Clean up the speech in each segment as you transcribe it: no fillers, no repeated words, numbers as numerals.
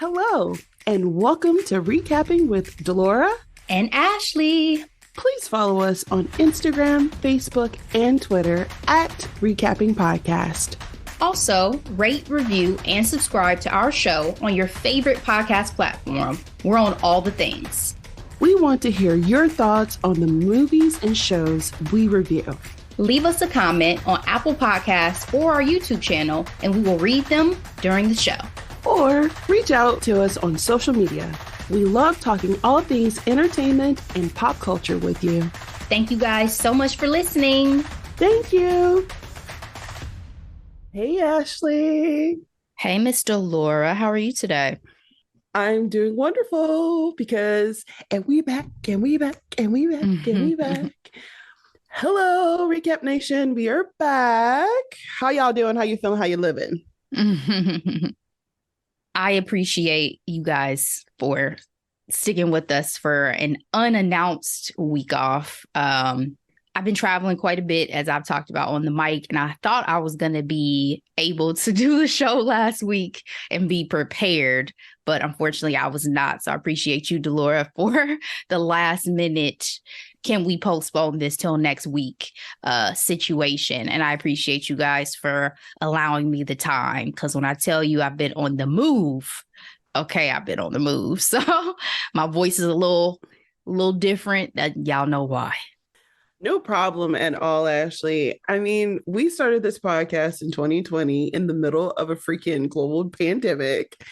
Hello, and welcome to Recapping with Delora and Ashley. Please follow us on Instagram, Facebook, and Twitter at Recapping Podcast. Also, rate, review, and subscribe to our show on your favorite podcast platform. We're on all the things. We want to hear your thoughts on the movies and shows we review. Leave us a comment on Apple Podcasts or our YouTube channel, and we will read them during the show. Or reach out to us on social media. We love talking all things entertainment and pop culture with you. Thank you guys so much for listening. Thank you. Hey, Ashley. Hey, Miss Delora. How are you today? I'm doing wonderful because, and we back, and we back, and we back, and we back. Hello, Recap Nation. We are back. How y'all doing? How you feeling? How you living? I appreciate you guys for sticking with us for an unannounced week off. I've been traveling quite a bit, as I've talked about on the mic, and I thought I was going to be able to do the show last week and be prepared, but unfortunately I was not. So I appreciate you, Delora, for the last minute, can we postpone this till next week situation. And I appreciate you guys for allowing me the time, because when I tell you I've been on the move, okay, I've been on the move. So my voice is a little different. Y'all know why. No problem at all, Ashley. I mean, we started this podcast in 2020 in the middle of a freaking global pandemic,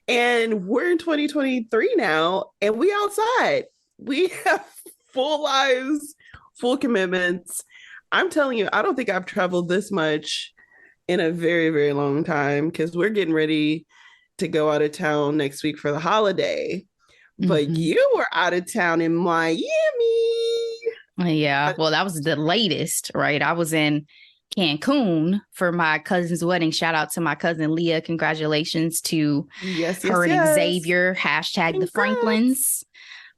and we're in 2023 now, and we outside. We have full lives, full commitments. I'm telling you, I don't think I've traveled this much in a very, very long time, because we're getting ready to go out of town next week for the holiday. But you were out of town in Miami. Yeah, well, that was the latest, right? I was in Cancun for my cousin's wedding. Shout out to my cousin Leah. Congratulations to her and Xavier. Hashtag the Franklins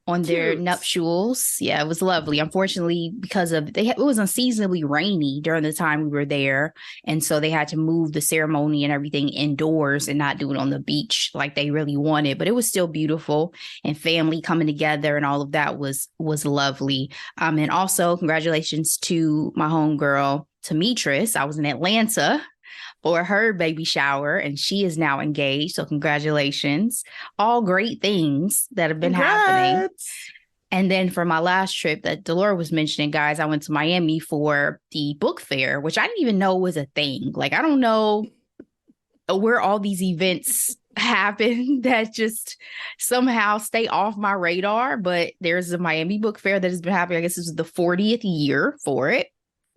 on their nuptials. Yeah, it was lovely. Unfortunately, because of it was unseasonably rainy during the time we were there, and so they had to move the ceremony and everything indoors and not do it on the beach like they really wanted. But it was still beautiful, and family coming together and all of that was lovely. And also congratulations to my homegirl Demetris. I was in Atlanta for her baby shower, and she is now engaged. So congratulations. All great things that have been happening. And then for my last trip that Delora was mentioning, guys, I went to Miami for the book fair, which I didn't even know was a thing. Like, I don't know where all these events happen that just somehow stay off my radar. But there's a Miami book fair that has been happening. I guess this is the 40th year for it.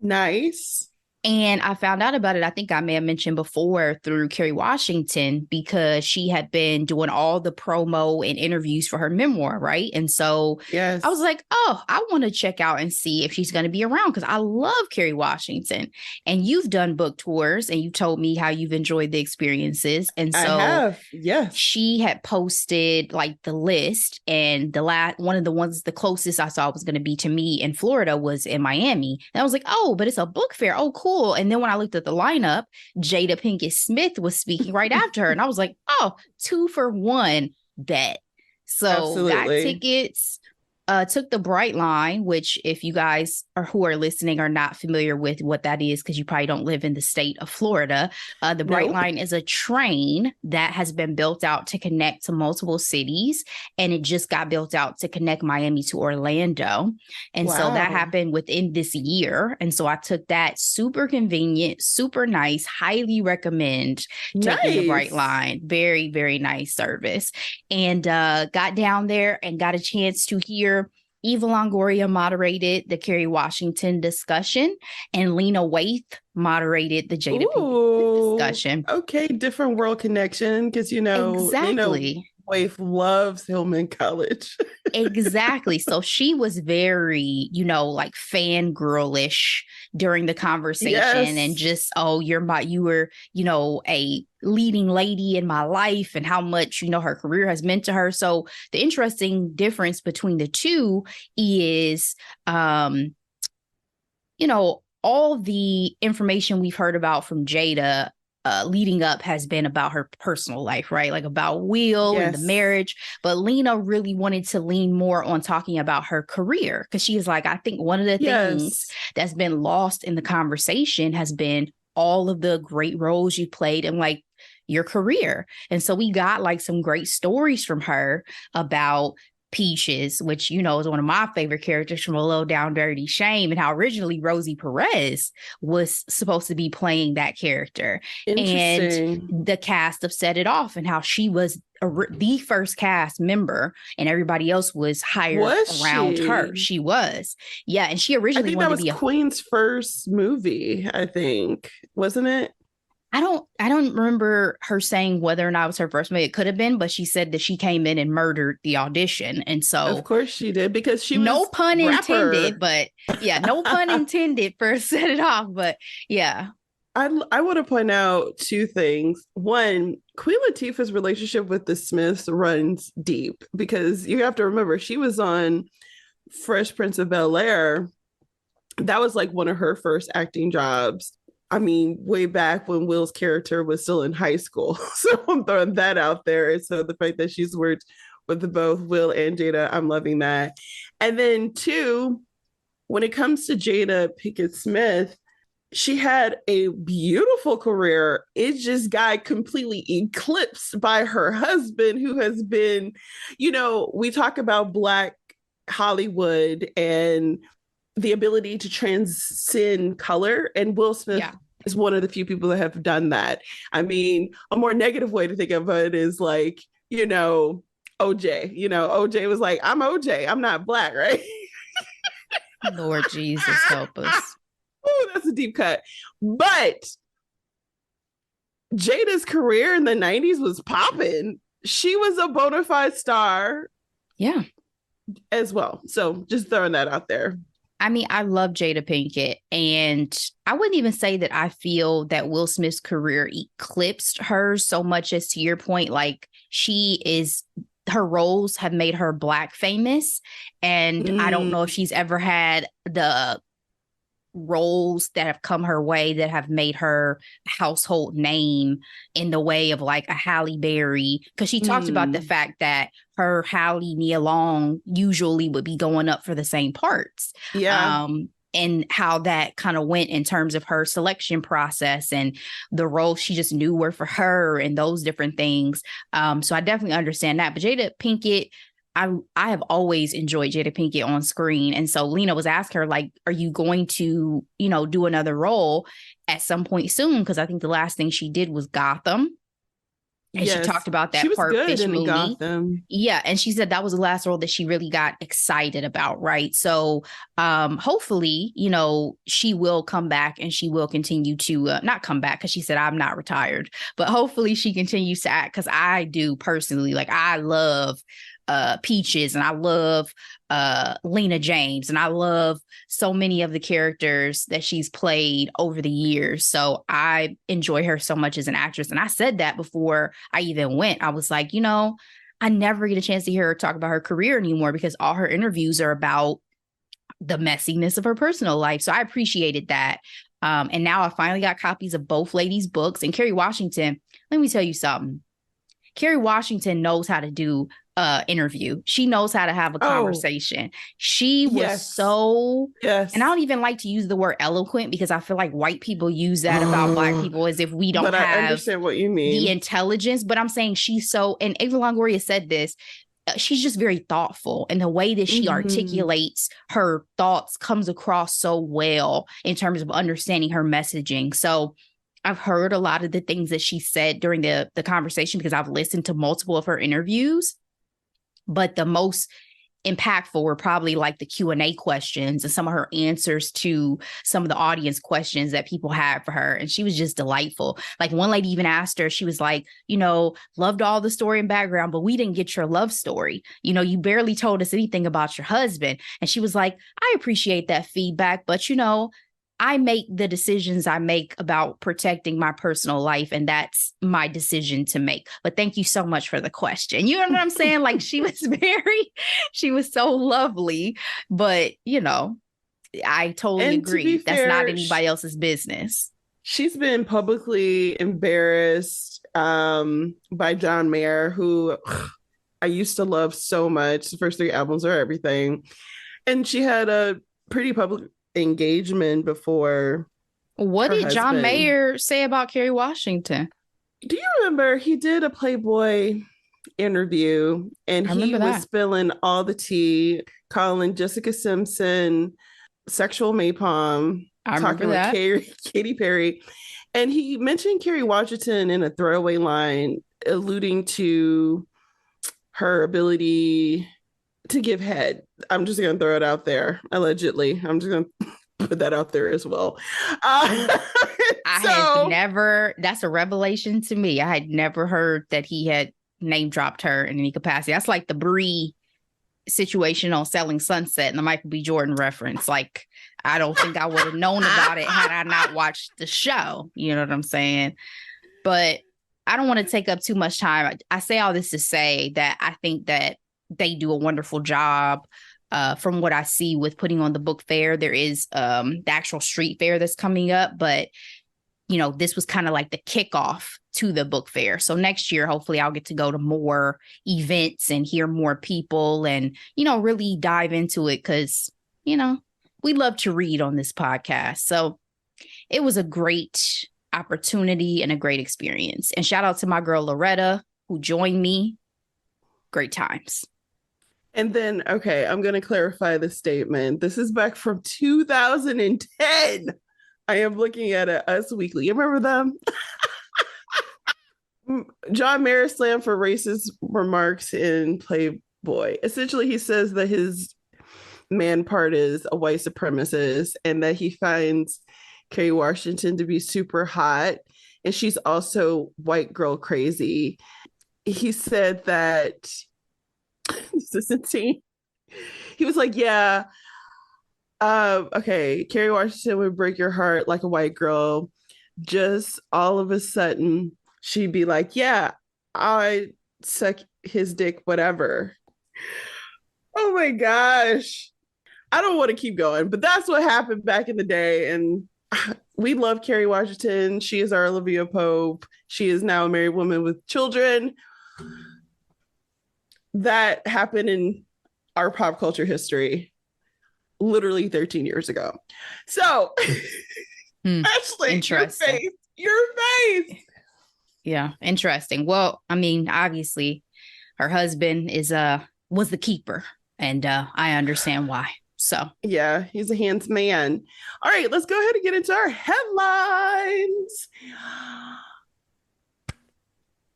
Nice. And I found out about it, I think I may have mentioned before, through Kerry Washington, because she had been doing all the promo and interviews for her memoir, right? And so I was like, oh, I want to check out and see if she's going to be around, because I love Kerry Washington. And you've done book tours, and you told me how you've enjoyed the experiences. And so I have, yes. She had posted like the list, and one of the ones the closest I saw was going to be to me in Florida was in Miami. And I was like, oh, but it's a book fair. Oh, cool. And then when I looked at the lineup, Jada Pinkett Smith was speaking right after her. And I was like, oh, 2 for 1 bet. So got tickets, took the Bright Line, which if you guys who are listening are not familiar with what that is, because you probably don't live in the state of Florida, the Bright Line is a train that has been built out to connect to multiple cities, and it just got built out to connect Miami to Orlando. And so that happened within this year. And so I took that. Super convenient, super nice, highly recommend taking the Bright Line. Very, very nice service. And got down there and got a chance to hear Eva Longoria moderated the Kerry Washington discussion, and Lena Waithe moderated the Jada Pinkett discussion. Okay, different world connection, because exactly. Waithe loves Hillman College. Exactly. So she was very, like fangirlish during the conversation, and just, oh, you were, a leading lady in my life, and how much, her career has meant to her. So the interesting difference between the two is, all the information we've heard about from Jada leading up has been about her personal life, right? Like about Will and the marriage. But Lena really wanted to lean more on talking about her career, because she is like, I think one of the things that's been lost in the conversation has been all of the great roles you played in like your career. And so we got like some great stories from her about Peaches, which, you know, is one of my favorite characters from A Low Down Dirty Shame, and how originally Rosie Perez was supposed to be playing that character. And the cast of Set It Off, and how she was the first cast member and everybody else was hired around her. She was. Yeah. And she originally wanted to be Queen's first movie, I think. Wasn't it? I don't remember her saying whether or not it was her first movie. It could have been, but she said that she came in and murdered the audition. And so of course she did, because she was no pun intended, but yeah, no pun intended for Set It Off. But yeah. I want to point out two things. One, Queen Latifah's relationship with the Smiths runs deep, because you have to remember she was on Fresh Prince of Bel-Air. That was like one of her first acting jobs. I mean, way back when Will's character was still in high school. So I'm throwing that out there. And so the fact that she's worked with both Will and Jada, I'm loving that. And then two, when it comes to Jada Pinkett Smith, she had a beautiful career. It just got completely eclipsed by her husband, who has been, you know, we talk about Black Hollywood and the ability to transcend color, and Will Smith is one of the few people that have done that. I mean, a more negative way to think of it is like, you know, OJ. You know, OJ was like, I'm OJ, I'm not Black, right? Lord Jesus, help us. Oh, that's a deep cut. But Jada's career in the 90s was popping. She was a bona fide star. Yeah. As well. So just throwing that out there. I mean, I love Jada Pinkett, and I wouldn't even say that I feel that Will Smith's career eclipsed hers so much as, to your point, like her roles have made her Black famous. And I don't know if she's ever had the roles that have come her way that have made her household name in the way of like a Halle Berry, because she talked about the fact that her Halle Nia Long usually would be going up for the same parts. And how that kind of went in terms of her selection process and the roles she just knew were for her and those different things. So I definitely understand that. But Jada Pinkett, I have always enjoyed Jada Pinkett on screen. And so Lena was asking her, like, are you going to, you know, do another role at some point soon? Because I think the last thing she did was Gotham. And she talked about that Park Fish movie. Gotham. Yeah. And she said that was the last role that she really got excited about. Right. So hopefully, you know, she will come back and she will continue to not come back, because she said, I'm not retired, but hopefully she continues to act, because I do personally, like, I love Peaches, and I love Lena James, and I love so many of the characters that she's played over the years. So I enjoy her so much as an actress. And I said that before I even went. I was like, you know, I never get a chance to hear her talk about her career anymore, because all her interviews are about the messiness of her personal life. So I appreciated that. And now I finally got copies of both ladies' books. And Kerry Washington, let me tell you something. Kerry Washington knows how to do interview. She knows how to have a conversation. She was so, and I don't even like to use the word eloquent, because I feel like white people use that about Black people as if we don't have I understand what you mean. The intelligence. But I'm saying she's so, and Ava Longoria said this, she's just very thoughtful, and the way that she articulates her thoughts comes across so well in terms of understanding her messaging. So I've heard a lot of the things that she said during the conversation, because I've listened to multiple of her interviews. But the most impactful were probably like the Q&A questions and some of her answers to some of the audience questions that people had for her. And she was just delightful. Like one lady even asked her, she was like, you know, loved all the story and background, but we didn't get your love story. You know, you barely told us anything about your husband. And she was like, I appreciate that feedback, but you know, I make the decisions I make about protecting my personal life, and that's my decision to make. But thank you so much for the question. You know what I'm saying? Like she was so lovely, but you know, I totally agree. That's not anybody else's business. She's been publicly embarrassed by John Mayer, who I used to love so much. The first three albums are everything. And she had a pretty public engagement before What her did John husband. Mayer say about Kerry Washington? Do you remember he did a Playboy interview and I he remember was that. spilling all the tea, calling Jessica Simpson sexual napalm, I remember talking with that. Katy Perry. And he mentioned Kerry Washington in a throwaway line, alluding to her ability to give head. I'm just going to throw it out there, allegedly. I'm just going to put that out there as well. I had never, that's a revelation to me. I had never heard that he had name dropped her in any capacity. That's like the Brie situation on Selling Sunset and the Michael B. Jordan reference. Like, I don't think I would have known about it had I not watched the show. You know what I'm saying? But I don't want to take up too much time. I say all this to say that I think that they do a wonderful job. From what I see with putting on the book fair, there is the actual street fair that's coming up, but this was kind of like the kickoff to the book fair. So next year, hopefully I'll get to go to more events and hear more people and, really dive into it because, we love to read on this podcast. So it was a great opportunity and a great experience. And shout out to my girl, Loretta, who joined me. Great times. And then, okay, I'm going to clarify the statement. This is back from 2010. I am looking at Us Weekly. You remember them? John Mayer slammed for racist remarks in Playboy. Essentially, he says that his man part is a white supremacist and that he finds Kerry Washington to be super hot. And she's also white girl crazy. He said that this is insane. He was like, yeah, okay, Kerry Washington would break your heart like a white girl. Just all of a sudden, she'd be like, yeah, I suck his dick, whatever. Oh my gosh. I don't want to keep going, but that's what happened back in the day. And we love Kerry Washington. She is our Olivia Pope. She is now a married woman with children. That happened in our pop culture history literally 13 years ago. So, Ashley, your face. Yeah, interesting. Well, I mean, obviously, her husband was the keeper, and I understand why. So, yeah, he's a handsome man. All right, let's go ahead and get into our headlines.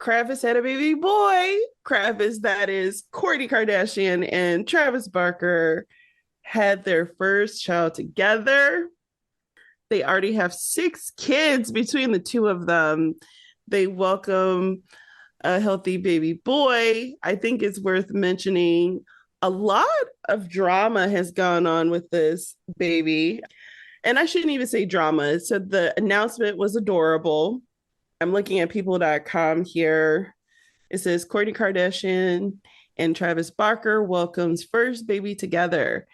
Kravis had a baby boy. Kravis, that is Kourtney Kardashian and Travis Barker, had their first child together. They already have 6 kids between the two of them. They welcome a healthy baby boy. I think it's worth mentioning a lot of drama has gone on with this baby. And I shouldn't even say drama. So the announcement was adorable. I'm looking at people.com here. It says Kourtney Kardashian and Travis Barker welcomes first baby together.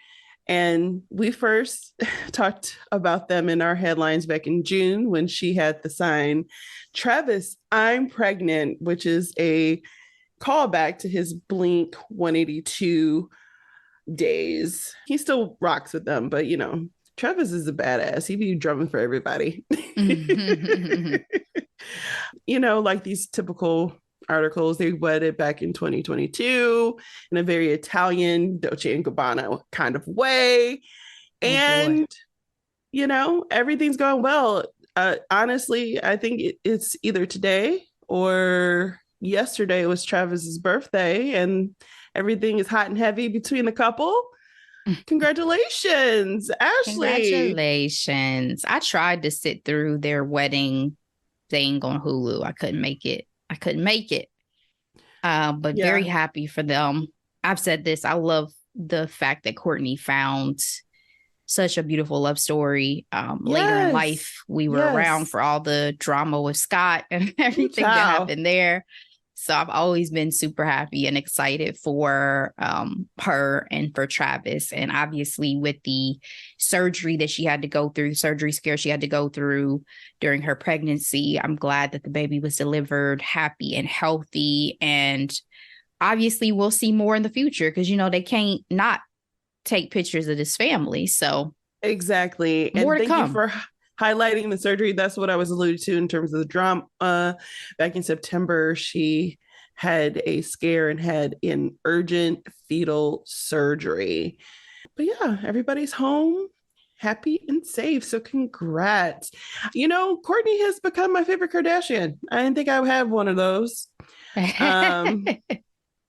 And we first talked about them in our headlines back in June when she had the sign, Travis, I'm pregnant, which is a callback to his Blink 182 days. He still rocks with them, but Travis is a badass. He be drumming for everybody. Like these typical articles, they wedded back in 2022 in a very Italian Dolce & Gabbana kind of way. And, everything's going well. Honestly, I think it's either today or yesterday was Travis's birthday and everything is hot and heavy between the couple. Congratulations, Ashley. Congratulations. I tried to sit through their wedding thing on Hulu. I couldn't make it. But very happy for them. I've said this. I love the fact that Kourtney found such a beautiful love story. Later in life, we were around for all the drama with Scott and everything that happened there. So I've always been super happy and excited for her and for Travis. And obviously with the surgery that she had to go through, surgery scare she had to go through during her pregnancy, I'm glad that the baby was delivered happy and healthy. And obviously we'll see more in the future because, you know, they can't not take pictures of this family. So exactly. More And to thank come. you for highlighting the surgery. That's what I was alluded to in terms of the drama. Back in September, she had a scare and had an urgent fetal surgery. But yeah, everybody's home, happy and safe. So congrats. You know, Kourtney has become my favorite Kardashian. I didn't think I would have one of those.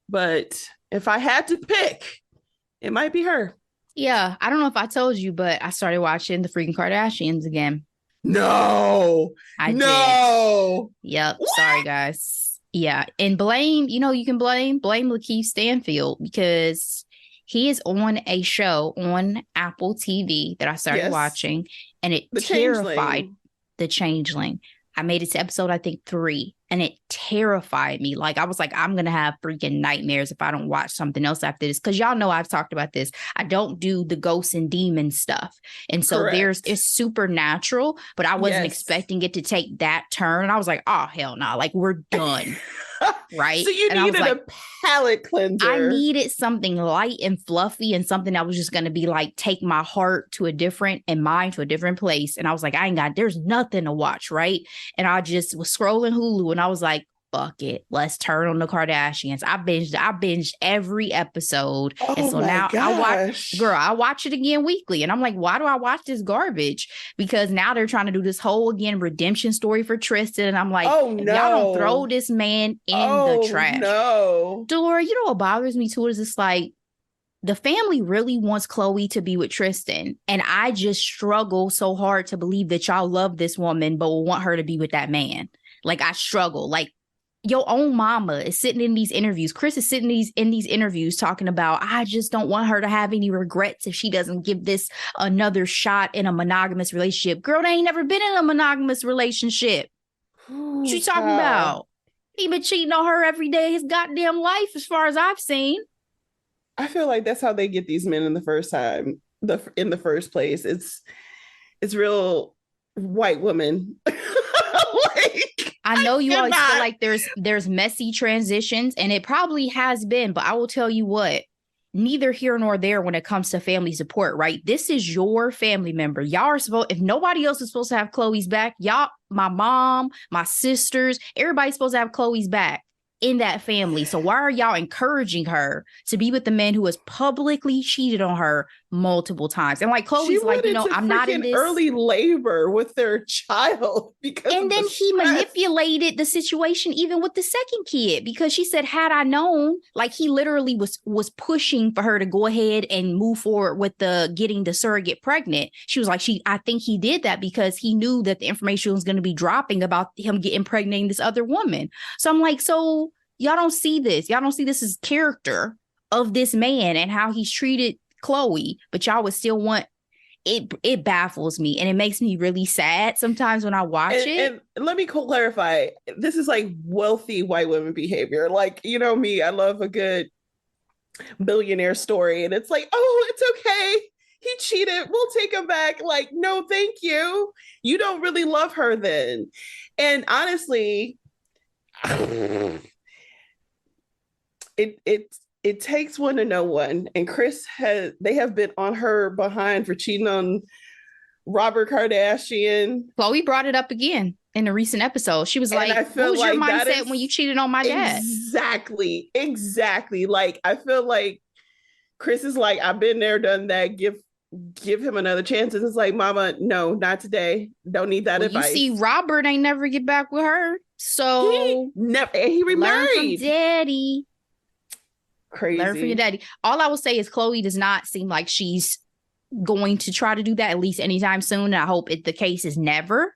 But if I had to pick, it might be her. Yeah, I don't know if I told you, but I started watching the freaking Kardashians again. No, I no. did. Yep. What? Sorry, guys. Yeah. And blame, you know, you can blame Lakeith Stanfield because he is on a show on Apple TV that I started watching, and it terrified the Changeling. I made it to episode, I think, 3, and it terrified me. Like, I was like, I'm going to have freaking nightmares if I don't watch something else after this. Because y'all know I've talked about this. I don't do the ghosts and demon stuff. And so it's supernatural, but I wasn't expecting it to take that turn. I was like, oh, hell no. Like, we're done. Right. So you needed a palate cleanser. I needed something light and fluffy and something that was just going to be like, take my heart to a different and mind to a different place. And I was like, there's nothing to watch. Right. And I just was scrolling Hulu and I was like, fuck it. Let's turn on the Kardashians. I binged every episode. Oh, and so now I watch it again weekly. And I'm like, why do I watch this garbage? Because now they're trying to do this whole redemption story for Tristan. And I'm like, oh, no. Y'all don't throw this man in the trash. No. Delora, you know what bothers me too is it's like the family really wants Khloe to be with Tristan. And I just struggle so hard to believe that y'all love this woman, but will want her to be with that man. Like, I struggle. Like, your own mama is sitting in these interviews. Chris is sitting in these interviews talking about, I just don't want her to have any regrets if she doesn't give this another shot in a monogamous relationship. Girl, they ain't never been in a monogamous relationship. What you talking about? He been cheating on her every day his goddamn life, as far as I've seen. I feel like that's how they get these men in the first time, in the first place. It's real white women. I know you always feel like there's messy transitions, and it probably has been, but I will tell you what, neither here nor there when it comes to family support, right? This is your family member. Y'all are supposed, if nobody else is supposed to have Khloe's back, y'all, my mom, my sisters, everybody's supposed to have Khloe's back in that family. So why are y'all encouraging her to be with the man who has publicly cheated on her multiple times? And like Khloe's like, you know, I'm not in this early labor with their child because and then he manipulated the situation even with the second kid, because she said, had I known, like he literally was pushing for her to go ahead and move forward with the getting the surrogate pregnant. She was like, I think he did that because he knew that the information was going to be dropping about him getting pregnant this other woman. So I'm like, so y'all don't see this. Y'all don't see this as character of this man and how he's treated Khloe, but y'all would still want it. It baffles me and it makes me really sad sometimes when I watch it. And let me clarify. This is like wealthy white women behavior. Like, you know me, I love a good billionaire story. And it's like, oh, it's okay. He cheated. We'll take him back. Like, no, thank you. You don't really love her then. And honestly, it takes one to know one, and they have been on her behind for cheating on Robert Kardashian. Khloe brought it up again in a recent episode. She was like, what was your mindset when you cheated on my dad? Exactly. Like, I feel like Kris is like, I've been there, done that. Give him another chance. And it's like, mama, no, not today. Don't need that advice. You see, Robert ain't never get back with her. So he remarried. Learn from daddy. Crazy. Learn from your daddy. All I will say is Khloe does not seem like she's going to try to do that, at least anytime soon. And I hope the case is never.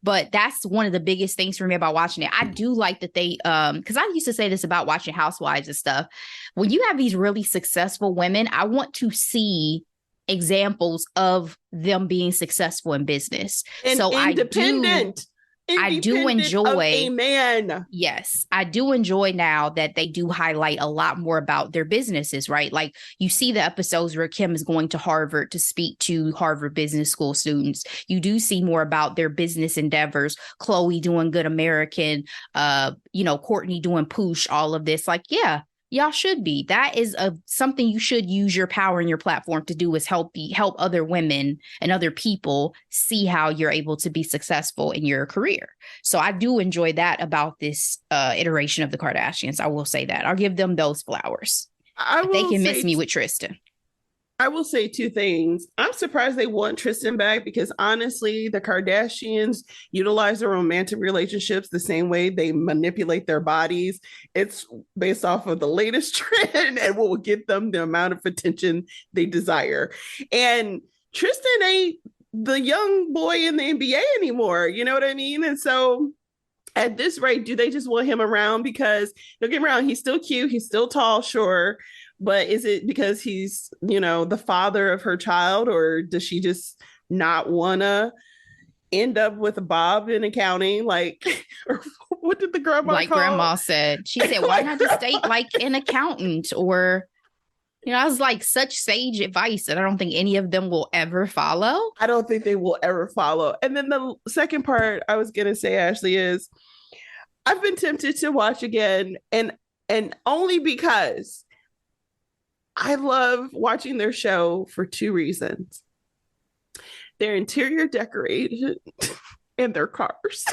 But that's one of the biggest things for me about watching it. I do like that they, because I used to say this about watching Housewives and stuff. When you have these really successful women, I want to see examples of them being successful in business. And so independent. I do enjoy a man. Yes, I do enjoy now that they do highlight a lot more about their businesses, right? Like you see the episodes where Kim is going to Harvard to speak to Harvard Business School students. You do see more about their business endeavors. Chloe doing Good American, Kourtney doing Poosh, all of this. Like, yeah, y'all should be. That is something you should use your power and your platform to do, is help other women and other people see how you're able to be successful in your career. So I do enjoy that about this iteration of the Kardashians. I will say that. I'll give them those flowers. They can miss me with Tristan. I will say two things. I'm surprised they want Tristan back because honestly, the Kardashians utilize their romantic relationships the same way they manipulate their bodies. It's based off of the latest trend and what will get them the amount of attention they desire. And Tristan ain't the young boy in the NBA anymore. You know what I mean? And so at this rate, do they just want him around? Because don't get me wrong, he's still cute, he's still tall, sure. But is it because he's, the father of her child, or does she just not want to end up with a Bob in accounting? Like, or what did the grandma like call? Grandma said? She said, why not just stay like an accountant? Or, I was like, such sage advice that I don't think any of them will ever follow. I don't think they will ever follow. And then the second part I was going to say, Ashley, is I've been tempted to watch again, and only because I love watching their show for two reasons. Their interior decorated and their cars.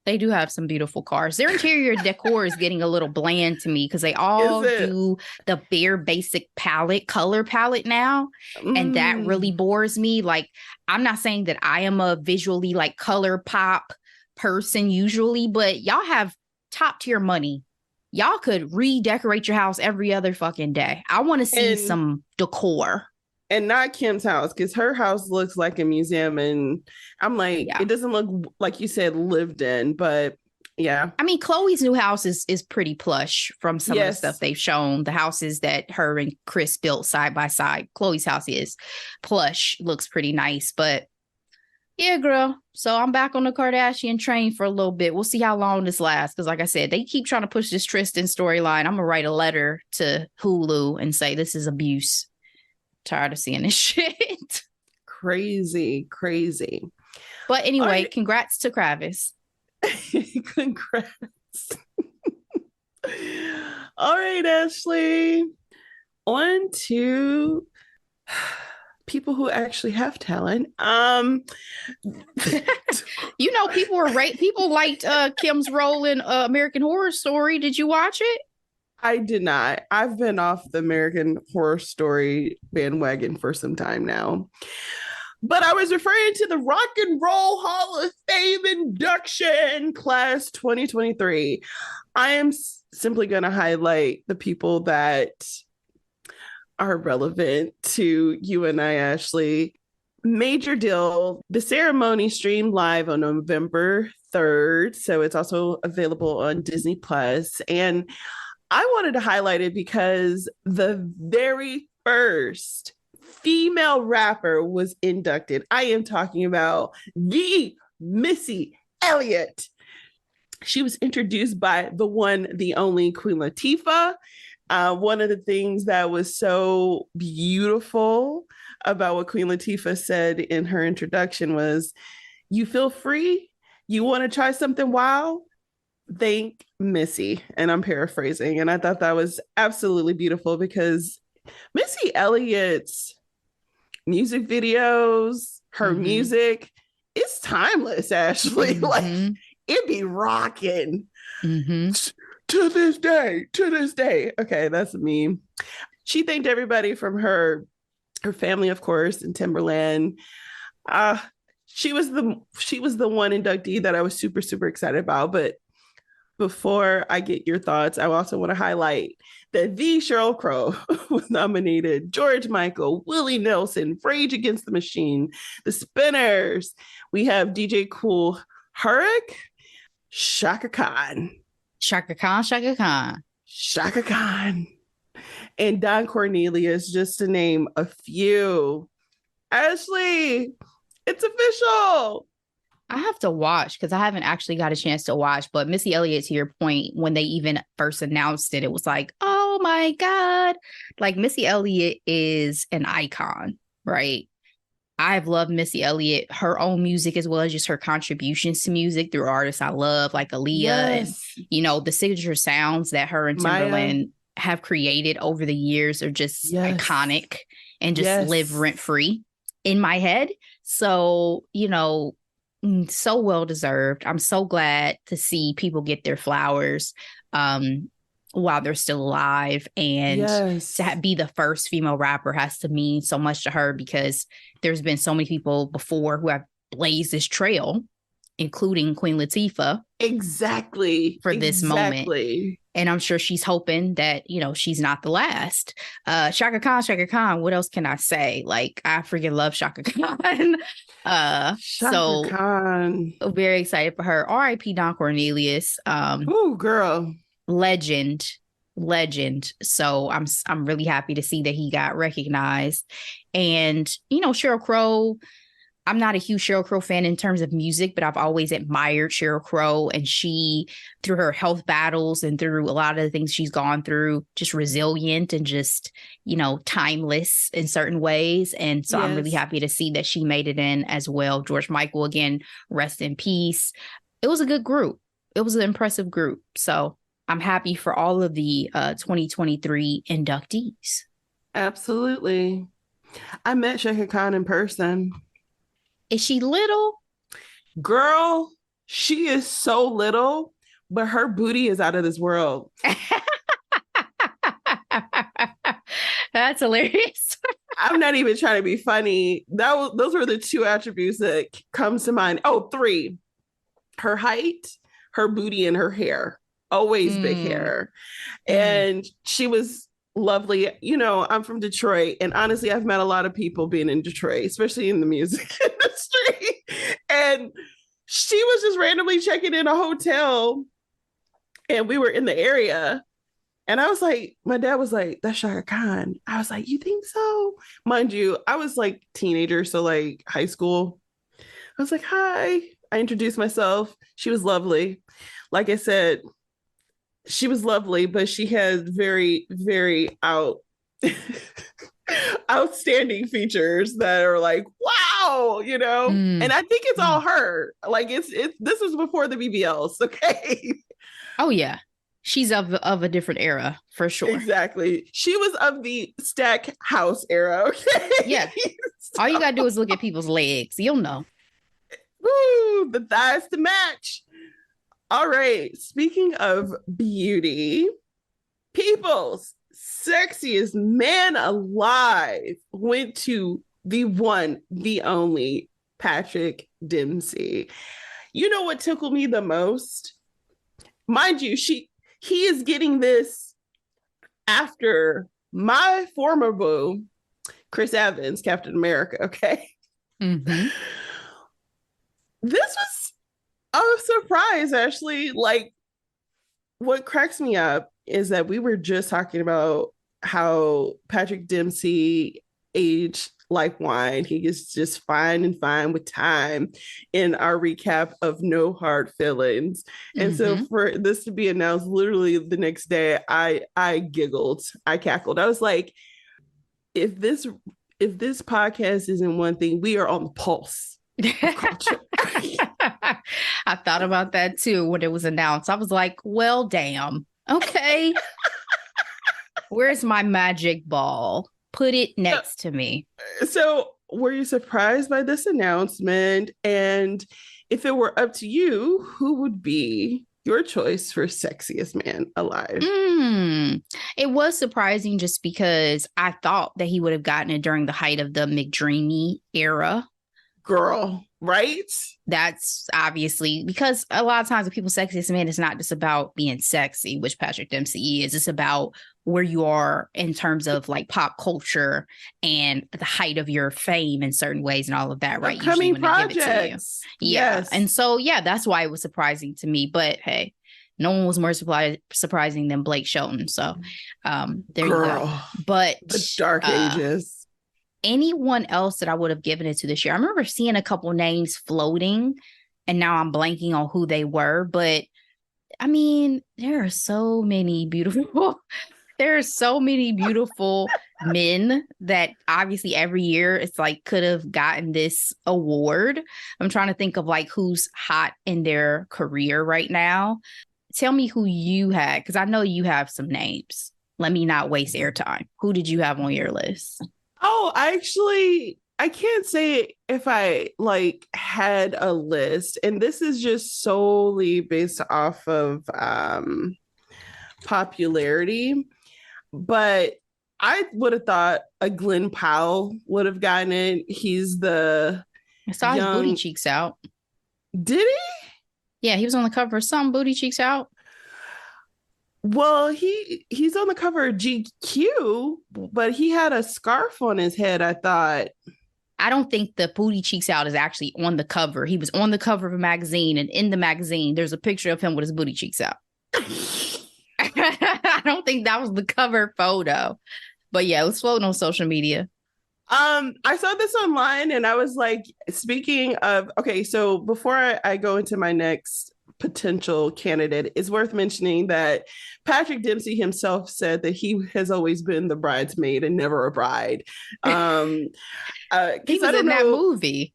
They do have some beautiful cars. Their interior decor is getting a little bland to me because they all do the bare basic color palette now. And that really bores me. Like, I'm not saying that I am a visually like color pop person usually, but y'all have top tier money. Y'all could redecorate your house every other fucking day. I want to see some decor. And not Kim's house, because her house looks like a museum. And I'm like, It doesn't look, like you said, lived in. But yeah. I mean, Chloe's new house is pretty plush from some of the stuff they've shown. The houses that her and Chris built side by side. Chloe's house is plush, looks pretty nice. But yeah, girl. So I'm back on the Kardashian train for a little bit. We'll see how long this lasts. Because like I said, they keep trying to push this Tristan storyline. I'm going to write a letter to Hulu and say this is abuse. Tired of seeing this shit. Crazy. But anyway, congrats to Kravis. Congrats. All right, Ashley. On to people who actually have talent. People liked Kim's role in American Horror Story. Did you watch it? I did not. I've been off the American Horror Story bandwagon for some time now. But I was referring to the Rock and Roll Hall of Fame induction class 2023. I am simply going to highlight the people that are relevant to you and I, Ashley. Major deal. The ceremony streamed live on November 3rd. So it's also available on Disney Plus. And I wanted to highlight it because the very first female rapper was inducted. I am talking about the Missy Elliott. She was introduced by the one, the only Queen Latifah. One of the things that was so beautiful about what Queen Latifah said in her introduction was, you feel free? You want to try something wild? Thank Missy. And I'm paraphrasing. And I thought that was absolutely beautiful because Missy Elliott's music videos, her music, it's timeless, Ashley. Like, it be rocking. To this day. Okay, that's a meme. She thanked everybody from her family, of course, and Timberland. She was the one inductee that I was super, super excited about. But before I get your thoughts, I also want to highlight that the Sheryl Crow was nominated, George Michael, Willie Nelson, Rage Against the Machine, The Spinners. We have DJ Kool Herc, Shaka Khan, and Don Cornelius, just to name a few. Ashley, it's official. I have to watch because I haven't actually got a chance to watch. But Missy Elliott, to your point, when they even first announced it, it was like, oh my God. Like Missy Elliott is an icon, right? I've loved Missy Elliott, her own music, as well as just her contributions to music through artists I love, like Aaliyah, and, you know, the signature sounds that her and Timberland have created over the years are just iconic and just live rent free in my head. So, you know, so well deserved. I'm so glad to see people get their flowers while they're still alive, and to be the first female rapper has to mean so much to her, because there's been so many people before who have blazed this trail, including Queen Latifah. For this moment. And I'm sure she's hoping that, you know, she's not the last. Shaka Khan, what else can I say? Like, I freaking love Shaka Khan. Shaka Khan. Very excited for her. R.I.P. Don Cornelius. Oh, girl. Legend. So I'm really happy to see that he got recognized. And, you know, Sheryl Crow, I'm not a huge Sheryl Crow fan in terms of music, but I've always admired Sheryl Crow, and she, through her health battles and through a lot of the things she's gone through, just resilient and just, you know, timeless in certain ways. And so I'm really happy to see that she made it in as well. George Michael, again, rest in peace. It was a good group. It was an impressive group. So I'm happy for all of the 2023 inductees. Absolutely. I met Shaka Khan in person. Is she little? Girl, she is so little, but her booty is out of this world. That's hilarious. I'm not even trying to be funny. Those were the two attributes that comes to mind. Oh, three. Her height, her booty, and her hair. Always big hair. And she was lovely. You know, I'm from Detroit, and honestly, I've met a lot of people being in Detroit, especially in the music industry. And she was just randomly checking in a hotel, and we were in the area. And I was like, my dad was like, that's Shaka Khan. I was like, you think so? Mind you, I was like teenager, so like high school. I was like, hi. I introduced myself. She was lovely. Like I said, she was lovely, but she has very, very outstanding features that are like, wow, you know? And I think it's all her. Like this is before the BBLs, okay? Oh yeah. She's of a different era, for sure. Exactly. She was of the Stack House era, okay? Yeah. So, all you gotta do is look at people's legs. You'll know. Woo, the thighs to match. All right. Speaking of beauty, People's Sexiest Man Alive went to the one, the only Patrick Dempsey. You know what tickled me the most? Mind you, he is getting this after my former boo, Chris Evans, Captain America, okay? Mm-hmm. This was a surprise, actually. Like, what cracks me up is that we were just talking about how Patrick Dempsey aged like wine. He is just fine and fine with time in our recap of No Hard Feelings. And so for this to be announced literally the next day, I giggled. I cackled. I was like, if this podcast isn't one thing, we are on the pulse of culture. I thought about that too when it was announced. I was like, well, damn. Okay. Where's my magic ball? Put it next to me. So were you surprised by this announcement? And if it were up to you, who would be your choice for Sexiest Man Alive? It was surprising just because I thought that he would have gotten it during the height of the McDreamy era. Girl, right? That's obviously because a lot of times with people Sexiest Man, it's not just about being sexy, which Patrick Dempsey is. It's about where you are in terms of like pop culture and the height of your fame in certain ways and all of that, right? Upcoming projects. Yeah. Yes. And so, yeah, that's why it was surprising to me. But hey, no one was more surprising than Blake Shelton. So there you go. But the dark ages. Anyone else that I would have given it to this year? I remember seeing a couple names floating, and now I'm blanking on who they were. But I mean, there are so many beautiful men that obviously every year it's like could have gotten this award. I'm trying to think of like who's hot in their career right now. Tell me who you had, because I know you have some names. Let me not waste airtime. Who did you have on your list? Oh, I can't say if I like had a list, and this is just solely based off of popularity, but I would have thought a Glenn Powell would have gotten it. He's the I saw his booty cheeks out. Did he? Yeah, he was on the cover of some booty cheeks out. Well, he's on the cover of GQ, but he had a scarf on his head, I thought. I don't think the booty cheeks out is actually on the cover. He was on the cover of a magazine, and in the magazine, there's a picture of him with his booty cheeks out. I don't think that was the cover photo, but yeah, it was floating on social media. I saw this online and I was like, speaking of, okay, so before I go into my next potential candidate, it's worth mentioning that Patrick Dempsey himself said that he has always been the bridesmaid and never a bride. He was in that movie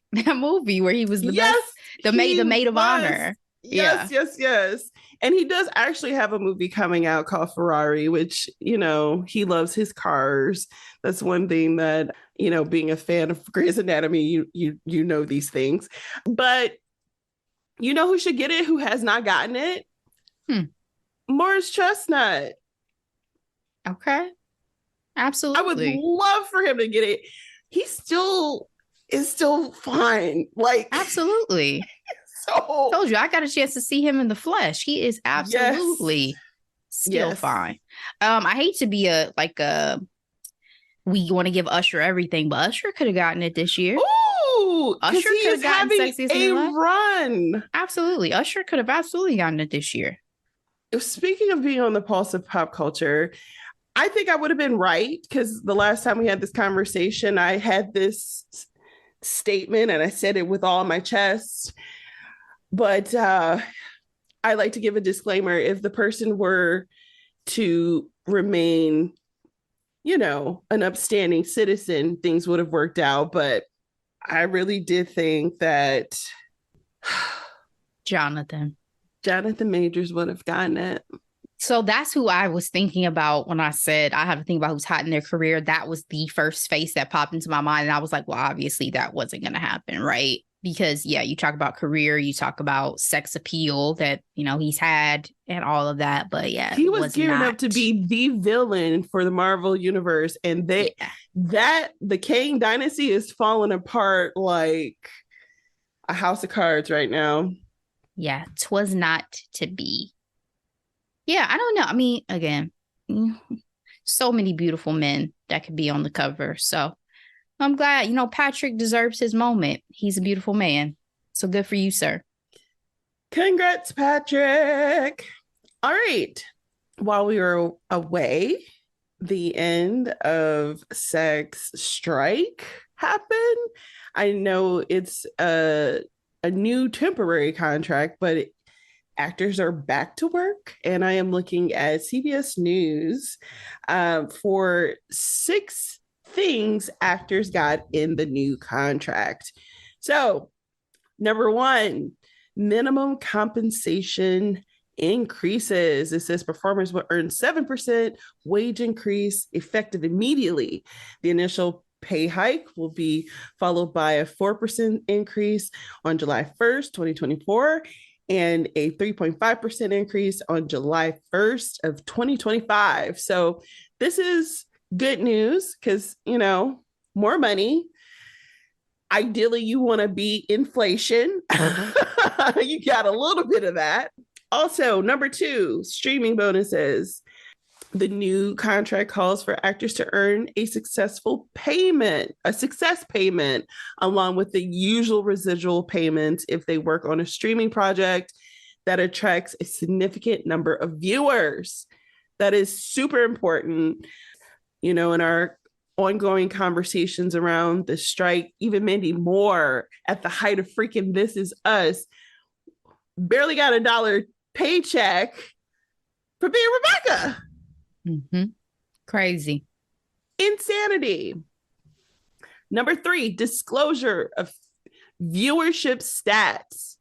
where he was the maid of honor. Yes. And he does actually have a movie coming out called Ferrari, which, you know, he loves his cars. That's one thing that, you know, being a fan of Grey's Anatomy, you know these things. But you know who should get it, who has not gotten it? Morris Chestnut. Okay. Absolutely. I would love for him to get it. He still is still fine. Like, absolutely. So told you, I got a chance to see him in the flesh. He is absolutely still fine. I hate to be we want to give Usher everything, but Usher could have gotten it this year. Ooh, Usher could have gotten Sexiest Man Alive. Run. Absolutely. Usher could have absolutely gotten it this year. Speaking of being on the pulse of pop culture, I think I would have been right, because the last time we had this conversation, I had this statement and I said it with all my chest. But I like to give a disclaimer. If the person were to remain, you know, an upstanding citizen, things would have worked out. But I really did think that Jonathan Majors would have gotten it. So that's who I was thinking about when I said I have to think about who's hot in their career. That was the first face that popped into my mind. And I was like, well, obviously that wasn't going to happen, right? Because, yeah, you talk about career, you talk about sex appeal that, you know, he's had and all of that. But yeah, he was gearing up to be the villain for the Marvel universe. And the Kang dynasty is falling apart like a house of cards right now. Yeah, 'twas not to be. Yeah, I don't know. I mean, again, so many beautiful men that could be on the cover. So I'm glad, you know, Patrick deserves his moment. He's a beautiful man. So good for you, sir. Congrats, Patrick. All right. While we were away, the end of SAG's strike happened. I know it's a new temporary contract, but actors are back to work. And I am looking at CBS News for 6 things actors got in the new contract. So, number 1, minimum compensation increases. It says performers will earn 7% wage increase effective immediately. The initial pay hike will be followed by a 4% increase on July 1st, 2024, and a 3.5% increase on July 1st of 2025. So this is good news because, you know, more money. Ideally, you want to beat inflation. You got a little bit of that. Also, number 2, streaming bonuses. The new contract calls for actors to earn a success payment, along with the usual residual payments if they work on a streaming project that attracts a significant number of viewers. That is super important. You know, in our ongoing conversations around the strike, even Mandy Moore at the height of freaking This Is Us barely got $1 paycheck for being Rebecca. Mm-hmm. Crazy. Insanity. Number 3, disclosure of viewership stats.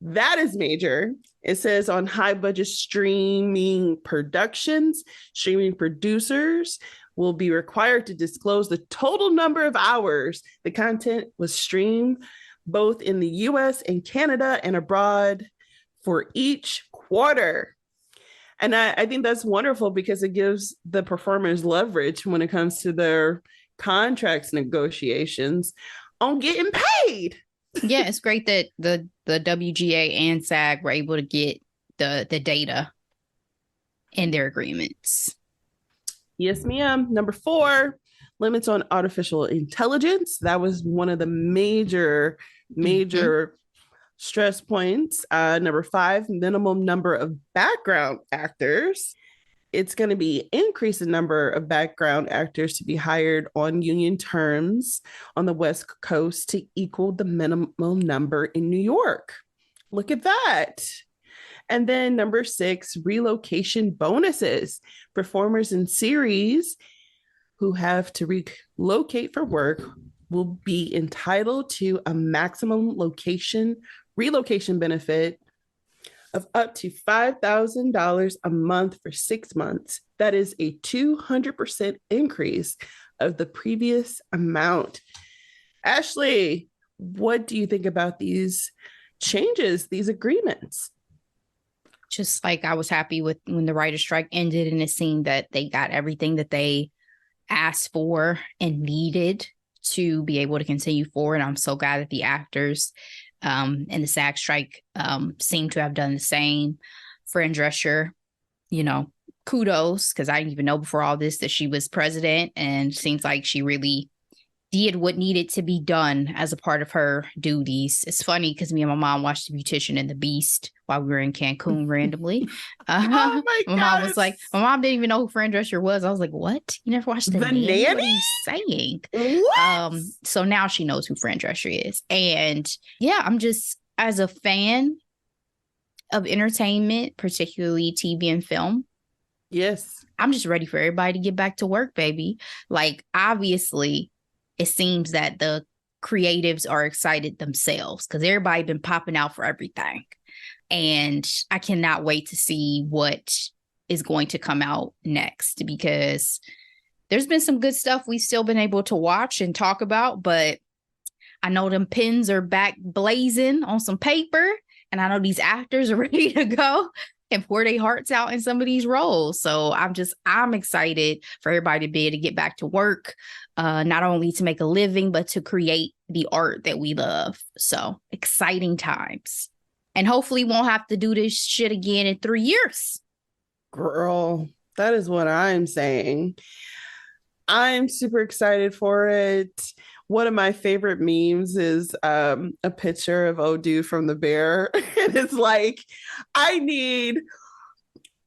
That is major. It says on high budget streaming productions, streaming producers will be required to disclose the total number of hours the content was streamed, both in the US and Canada and abroad, for each quarter. And I think that's wonderful because it gives the performers leverage when it comes to their contracts negotiations on getting paid. Yeah, it's great that the WGA and SAG were able to get the data in their agreements. Yes, ma'am. Number 4, limits on artificial intelligence. That was one of the major stress points. Number 5, minimum number of background actors. It's going to be increase the number of background actors to be hired on union terms on the West Coast to equal the minimum number in New York. Look at that. And then number 6, relocation bonuses. Performers in series who have to relocate for work will be entitled to a maximum relocation benefit of up to $5,000 a month for 6 months. That is a 200% increase of the previous amount. Ashley, what do you think about these changes, these agreements? Just like I was happy with when the writer's strike ended and it seemed that they got everything that they asked for and needed to be able to continue forward. I'm so glad that the actors and the SAG strike seem to have done the same. Fran Drescher, kudos, because I didn't even know before all this that she was president, and seems like she really did what needed to be done as a part of her duties. It's funny because me and my mom watched The Beautician and the Beast while we were in Cancun randomly. Oh my God. Mom was like, my mom didn't even know who Fran Drescher was. I was like, what? You never watched The Nanny? What are you saying? What? So now she knows who Fran Drescher is. And yeah, I'm just, as a fan of entertainment, particularly TV and film, yes, I'm just ready for everybody to get back to work, baby. Like, obviously, it seems that the creatives are excited themselves because everybody been popping out for everything. And I cannot wait to see what is going to come out next, because there's been some good stuff we've still been able to watch and talk about, but I know them pens are back blazing on some paper, and I know these actors are ready to go and pour their hearts out in some of these roles. So I'm excited for everybody to be able to get back to work, not only to make a living, but to create the art that we love. So exciting times. And hopefully won't have to do this shit again in 3 years. Girl, that is what I'm saying. I'm super excited for it. One of my favorite memes is a picture of Odu from The Bear. And it's like, I need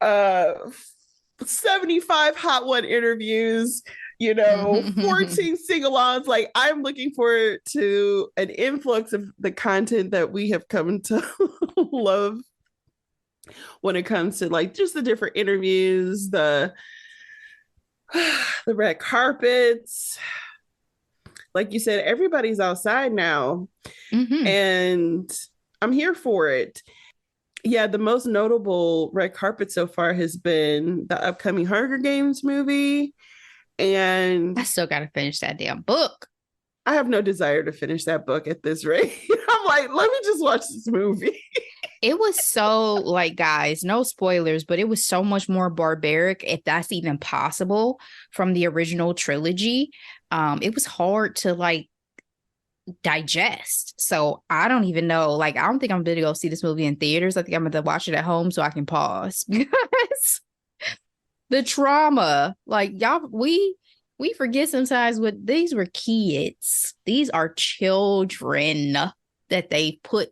75 Hot One interviews, 14 sing-alongs. Like, I'm looking forward to an influx of the content that we have come to love when it comes to like just the different interviews, the red carpets. Like you said, everybody's outside now, and I'm here for it. Yeah, the most notable red carpet so far has been the upcoming Hunger Games movie. And I still got to finish that damn book. I have no desire to finish that book at this rate. I'm like, let me just watch this movie. It was so, like, guys, no spoilers, but it was so much more barbaric, if that's even possible, from the original trilogy. It was hard to, like, digest. So I don't even know. Like, I don't think I'm going to go see this movie in theaters. I think I'm going to watch it at home so I can pause. Because the trauma, like, y'all, we forget sometimes what these were kids. These are children that they put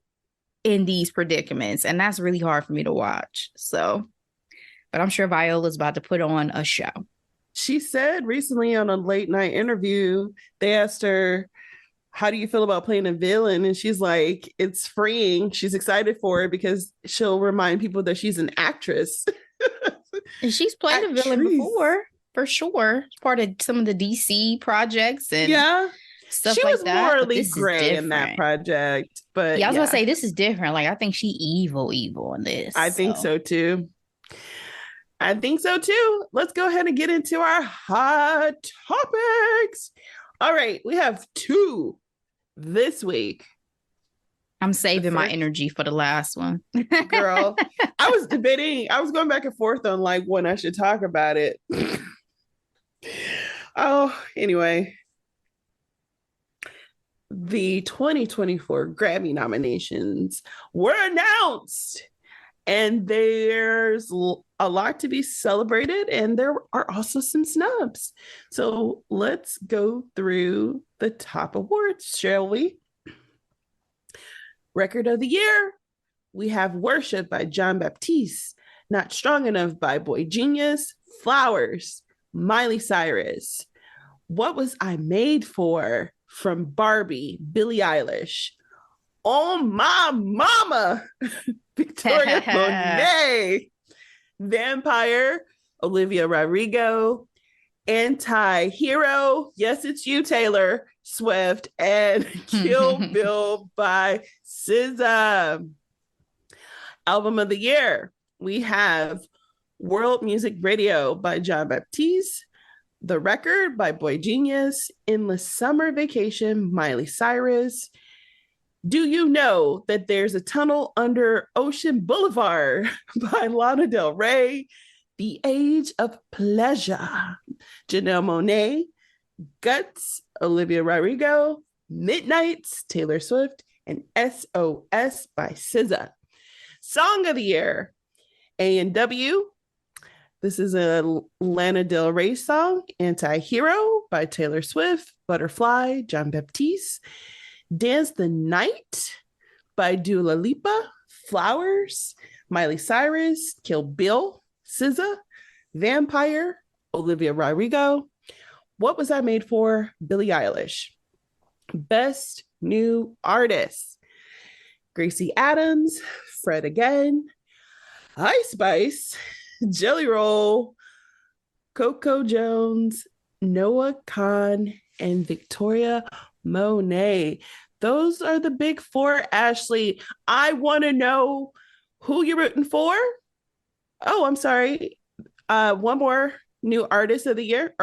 in these predicaments, and that's really hard for me to watch. So, but I'm sure Viola's about to put on a show. She said recently on a late night interview, they asked her, how do you feel about playing a villain? And she's like, it's freeing. She's excited for it because she'll remind people that she's an actress. And she's played a villain before, for sure. Part of some of the DC projects and stuff like that. She was morally gray in that project. But I was gonna say, this is different. Like, I think she evil in this. I think so too. Let's go ahead and get into our hot topics. All right, we have 2 this week. I'm saving my energy for the last one. Girl, I was debating. I was going back and forth on like when I should talk about it. Anyway. The 2024 Grammy nominations were announced, and there's a lot to be celebrated, and there are also some snubs. So let's go through the top awards, shall we? Record of the Year, we have Worship by Jon Baptiste, Not Strong Enough by Boy Genius, Flowers, Miley Cyrus, What Was I Made For from Barbie, Billie Eilish, Oh My Mama, Victoria Monet, Vampire, Olivia Rodrigo, Anti-Hero, yes, it's you, Taylor Swift, and Kill Bill by SZA. Album of the Year, we have World Music Radio by Jon Baptiste, The Record by Boy Genius, Endless Summer Vacation, Miley Cyrus, Do You Know That There's a Tunnel Under Ocean Boulevard by Lana Del Rey, The Age of Pleasure, Janelle Monáe, Guts, Olivia Rodrigo, Midnights, Taylor Swift, and SOS by SZA. Song of the Year, A&W. This is a Lana Del Rey song, Anti-Hero by Taylor Swift, Butterfly, Jon Baptiste, Dance the Night by Dua Lipa, Flowers, Miley Cyrus, Kill Bill, SZA, Vampire, Olivia Rodrigo, What Was I Made For, Billie Eilish. Best New Artist, Gracie Adams, Fred Again, Ice Spice, Jelly Roll, Coco Jones, Noah Kahan, and Victoria Monet. Those are the big 4, Ashley. I want to know who you're rooting for. Oh, I'm sorry. One more new artist of the year,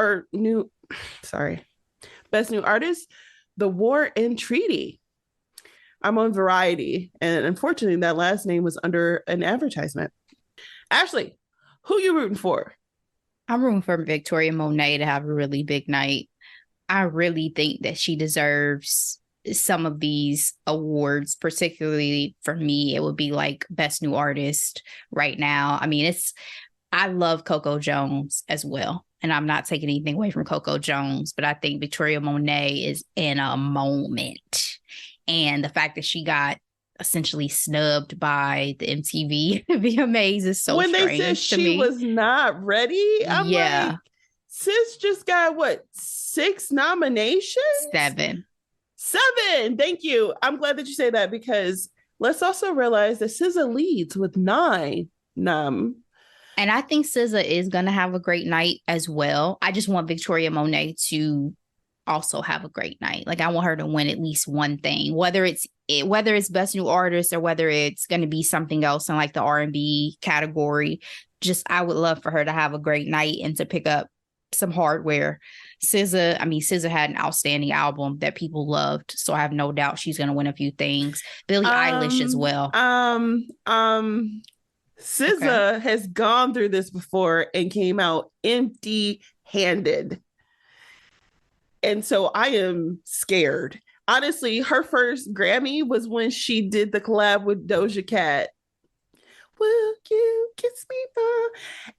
best new artist, The War and Treaty. I'm on Variety, and unfortunately that last name was under an advertisement. Ashley, who you rooting for? I'm rooting for Victoria Monet to have a really big night. I really think that she deserves some of these awards, particularly for me. It would be like Best New Artist right now. I mean, I love Coco Jones as well. And I'm not taking anything away from Coco Jones, but I think Victoria Monet is in a moment. And the fact that she got essentially snubbed by the MTV VMAs is so strange to me. When they said she was not ready, I'm like, sis just got 6 nominations? 7. 7. Thank you. I'm glad that you say that, because let's also realize that SZA leads with 9. And I think SZA is going to have a great night as well. I just want Victoria Monet to also have a great night. Like, I want her to win at least one thing, whether it's Best New Artist or whether it's going to be something else in like the R&B category. Just, I would love for her to have a great night and to pick up some hardware. SZA had an outstanding album that people loved, so I have no doubt she's going to win a few things. Billie Eilish as well. SZA has gone through this before and came out empty-handed. And so I am scared. Honestly, her first Grammy was when she did the collab with Doja Cat. Will you kiss me, Ma?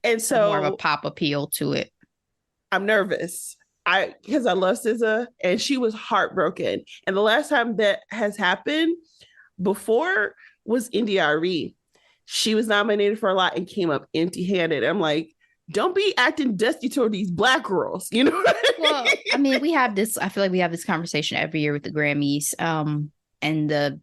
And so more of a pop appeal to it. I'm nervous. Because I love SZA, and she was heartbroken. And the last time that has happened before was India.Arie. She was nominated for a lot and came up empty-handed. I'm like, don't be acting dusty toward these Black girls. You know what I mean? Well, I mean, I feel like we have this conversation every year with the Grammys, and the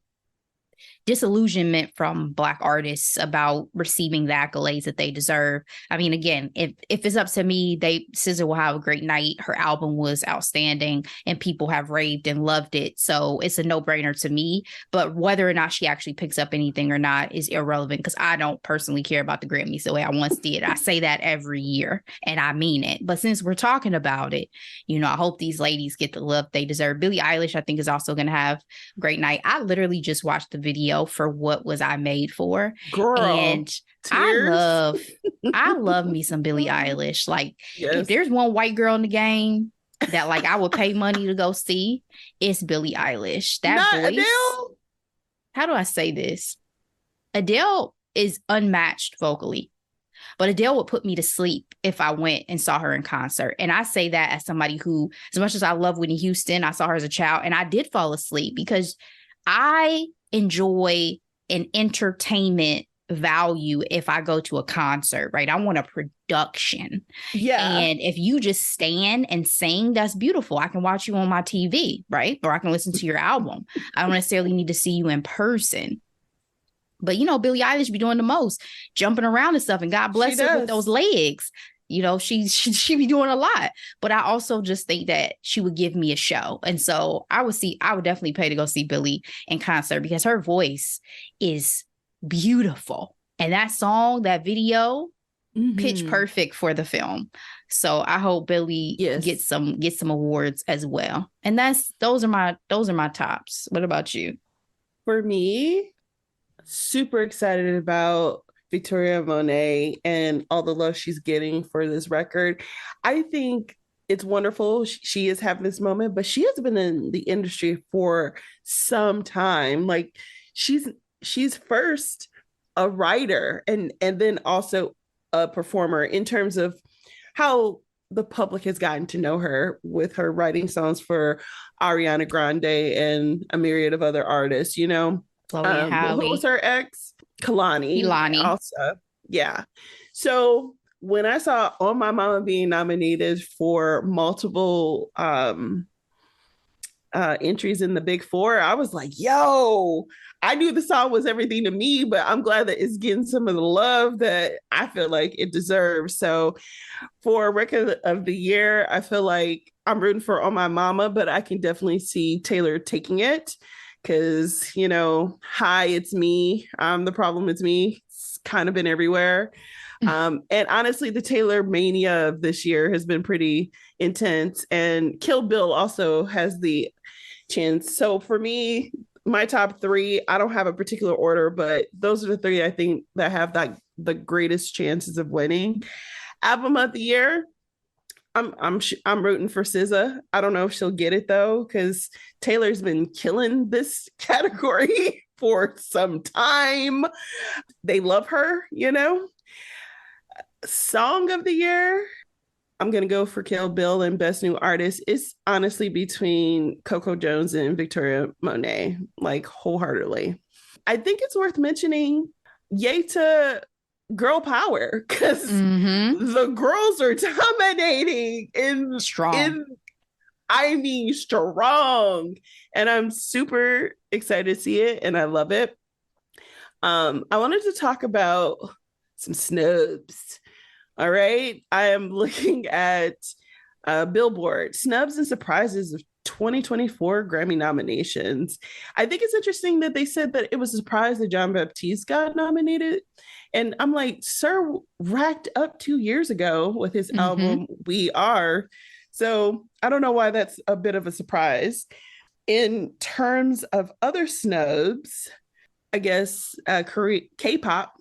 disillusionment from Black artists about receiving the accolades that they deserve. I mean, again, if it's up to me, SZA will have a great night. Her album was outstanding and people have raved and loved it. So it's a no-brainer to me. But whether or not she actually picks up anything or not is irrelevant, because I don't personally care about the Grammys the way I once did. I say that every year and I mean it. But since we're talking about it, I hope these ladies get the love they deserve. Billie Eilish, I think, is also going to have a great night. I literally just watched the video for What Was I Made For? Girl, and tears. I love me some Billie Eilish. Like, yes. If there's one white girl in the game that like I would pay money to go see, it's Billie Eilish. That Not voice. Adele. How do I say this? Adele is unmatched vocally, but Adele would put me to sleep if I went and saw her in concert. And I say that as somebody who, as much as I love Whitney Houston, I saw her as a child and I did fall asleep because I enjoy an entertainment value if I go to a concert, right? I want a production. Yeah. And if you just stand and sing, that's beautiful. I can watch you on my TV, right? Or I can listen to your album. I don't necessarily need to see you in person. But, Billie Eilish be doing the most, jumping around and stuff. And God bless her with those legs. She be doing a lot, but I also just think that she would give me a show. And so I would definitely pay to go see Billie in concert because her voice is beautiful. And that song, that video, pitch perfect for the film. So I hope Billie gets some awards as well. And those are my tops. What about you? For me, super excited about Victoria Monet and all the love she's getting for this record. I think it's wonderful. She is having this moment, but she has been in the industry for some time. Like she's first a writer and then also a performer in terms of how the public has gotten to know her with her writing songs for Ariana Grande and a myriad of other artists, Who was her ex? Kalani also. Yeah. So when I saw On My Mama being nominated for multiple entries in the Big Four, I was like, yo, I knew the song was everything to me, but I'm glad that it's getting some of the love that I feel like it deserves. So for Record of the Year, I feel like I'm rooting for On My Mama, but I can definitely see Taylor taking it. Because, hi, it's me. The problem is me. It's kind of been everywhere. And honestly, the Taylor mania of this year has been pretty intense. And Kill Bill also has the chance. So for me, my top three, I don't have a particular order, but those are the three I think that have the greatest chances of winning. Album of the Year, I'm rooting for SZA. I don't know if she'll get it though, because Taylor's been killing this category for some time. They love her, Song of the Year, I'm gonna go for Kill Bill, and Best New Artist. It's honestly between Coco Jones and Victoria Monet, like wholeheartedly. I think it's worth mentioning yay to girl power, because the girls are dominating strong. And I'm super excited to see it and I love it. I wanted to talk about some snubs. All right, I am looking at Billboard snubs and surprises of 2024 Grammy nominations. I think it's interesting that they said that it was a surprise that Jon Baptiste got nominated. And I'm like, sir racked up 2 years ago with his album, We Are. So I don't know why that's a bit of a surprise. In terms of other snubs, I guess K-pop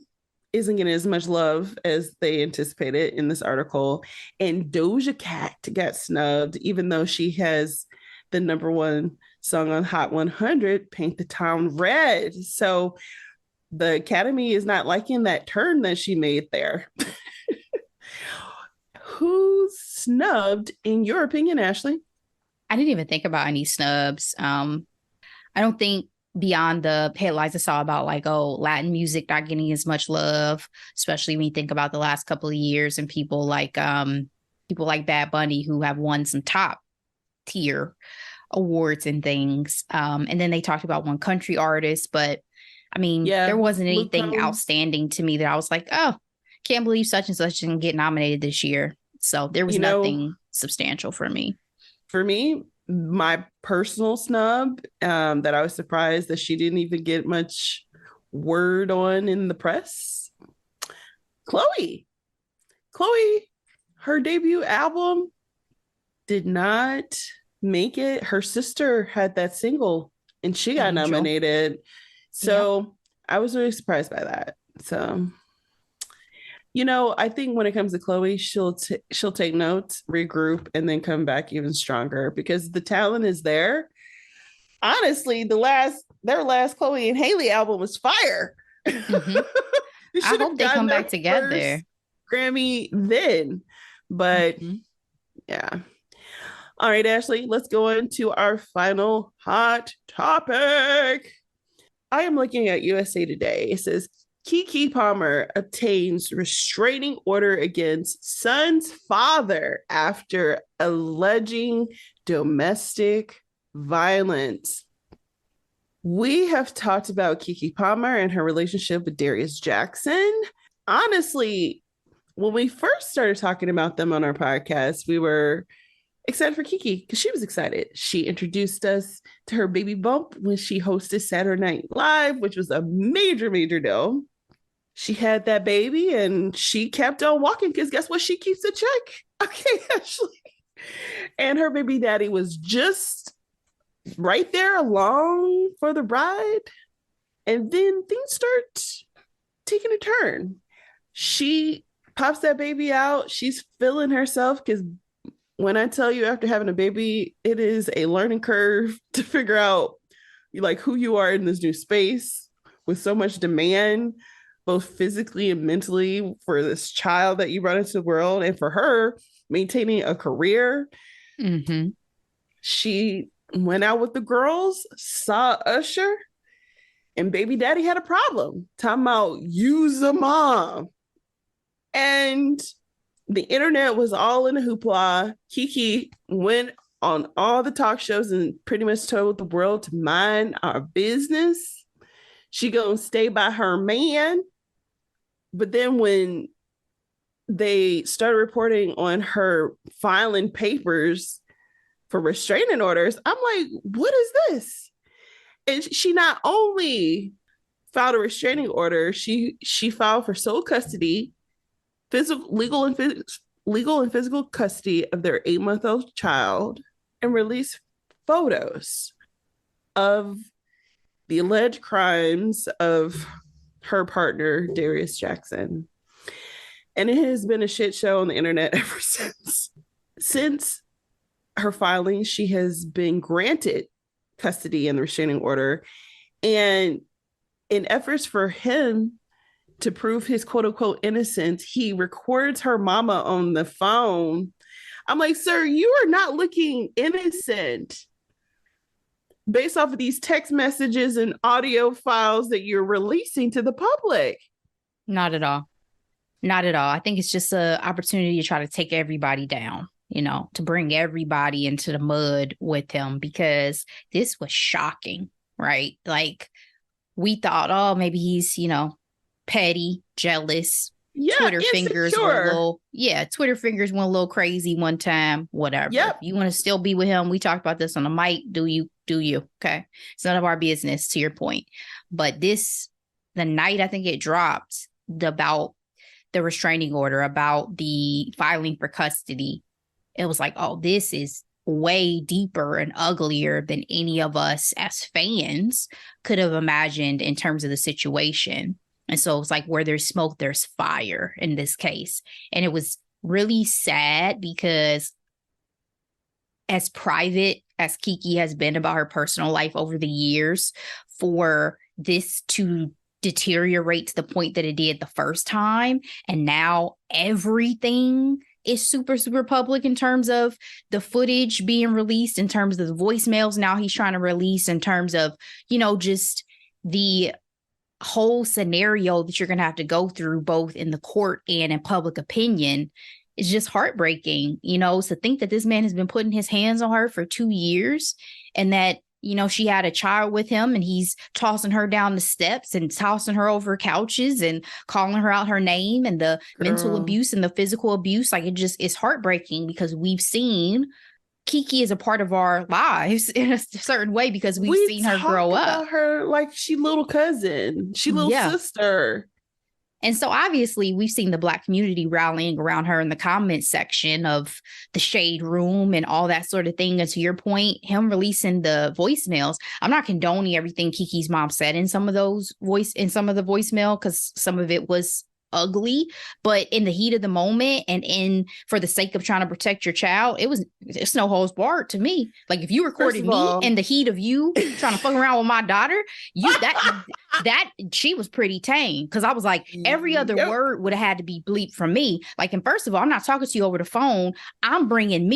isn't getting as much love as they anticipated in this article. And Doja Cat got snubbed, even though she has the number one song on Hot 100, Paint the Town Red. So the Academy is not liking that turn that she made there. Who's snubbed, in your opinion, Ashley? I didn't even think about any snubs. I don't think beyond the headlines I saw about like, oh, Latin music not getting as much love, especially when you think about the last couple of years and people like Bad Bunny who have won some top tier awards and things. And then they talked about one country artist, but I mean, there wasn't anything outstanding to me that I was like, oh, can't believe such and such didn't get nominated this year. So there was nothing substantial for me. For me, my personal snub that I was surprised that she didn't even get much word on in the press. Chloe, her debut album did not make it. Her sister had that single and she got nominated. So I was really surprised by that. So, I think when it comes to Chloe, she'll take notes, regroup, and then come back even stronger because the talent is there. Honestly, their last Chloe and Hailey album was fire. Mm-hmm. I hope they come back together. Grammy then, but yeah. All right, Ashley, let's go into our final hot topic. I am looking at USA Today. It says Keke Palmer obtains restraining order against son's father after alleging domestic violence. We have talked about Keke Palmer and her relationship with Darius Jackson. Honestly, when we first started talking about them on our podcast, we were excited for Keke because she was excited. She introduced us to her baby bump when she hosted Saturday Night Live, which was a major, major deal. She had that baby and she kept on walking because guess what? She keeps a check. Okay, Ashley. And her baby daddy was just right there along for the ride. And then things start taking a turn. She pops that baby out. She's feeling herself because when I tell you after having a baby, it is a learning curve to figure out like who you are in this new space with so much demand, both physically and mentally for this child that you brought into the world. And for her, maintaining a career. Mm-hmm. She went out with the girls, saw Usher, and baby daddy had a problem. Talking about use a mom. And the internet was all in a hoopla. Keke went on all the talk shows and pretty much told the world to mind our business. She gonna stay by her man. But then when they started reporting on her filing papers for restraining orders, I'm like, what is this? And she not only filed a restraining order, she filed for sole custody, legal and physical custody of their 8-month-old child, and released photos of the alleged crimes of her partner, Darius Jackson. And it has been a shit show on the internet ever since. Since her filing, she has been granted custody and the restraining order. And in efforts for him to prove his quote unquote innocence, he records her mama on the phone. I'm like, sir, you are not looking innocent based off of these text messages and audio files that you're releasing to the public. Not at all. Not at all. I think it's just an opportunity to try to take everybody down, to bring everybody into the mud with him, because this was shocking, right? Like we thought, oh, maybe he's, petty, jealous. Yeah, Twitter fingers went a little crazy one time, whatever. Yep. You want to still be with him. We talked about this on the mic. Do you? Okay. It's none of our business, to your point. But the night I think it dropped about the restraining order, about the filing for custody, it was like, oh, this is way deeper and uglier than any of us as fans could have imagined in terms of the situation. And so it's like where there's smoke, there's fire in this case. And it was really sad because as private as Keke has been about her personal life over the years, for this to deteriorate to the point that it did the first time, and now everything is super, super public in terms of the footage being released, in terms of the voicemails now he's trying to release, in terms of, just the whole scenario that you're going to have to go through both in the court and in public opinion is just heartbreaking. To think that this man has been putting his hands on her for 2 years, and that she had a child with him, and he's tossing her down the steps and tossing her over couches and calling her out her name, and the mental abuse and the physical abuse. Like, it's heartbreaking, because we've seen Keke is a part of our lives in a certain way, because we've seen her grow up. About her like she little cousin, she little sister. And so obviously we've seen the Black community rallying around her in the comment section of the Shade Room and all that sort of thing. And to your point, him releasing the voicemails, I'm not condoning everything Keke's mom said in some of the voicemail, because some of it was ugly, but in the heat of the moment and for the sake of trying to protect your child, it's no holds barred to me. Like, if you recorded me in the heat of you trying to fuck around with my daughter, that she was pretty tame, because I was like, every other word would have had to be bleeped from me. Like, and first of all, I'm not talking to you over the phone. I'm bringing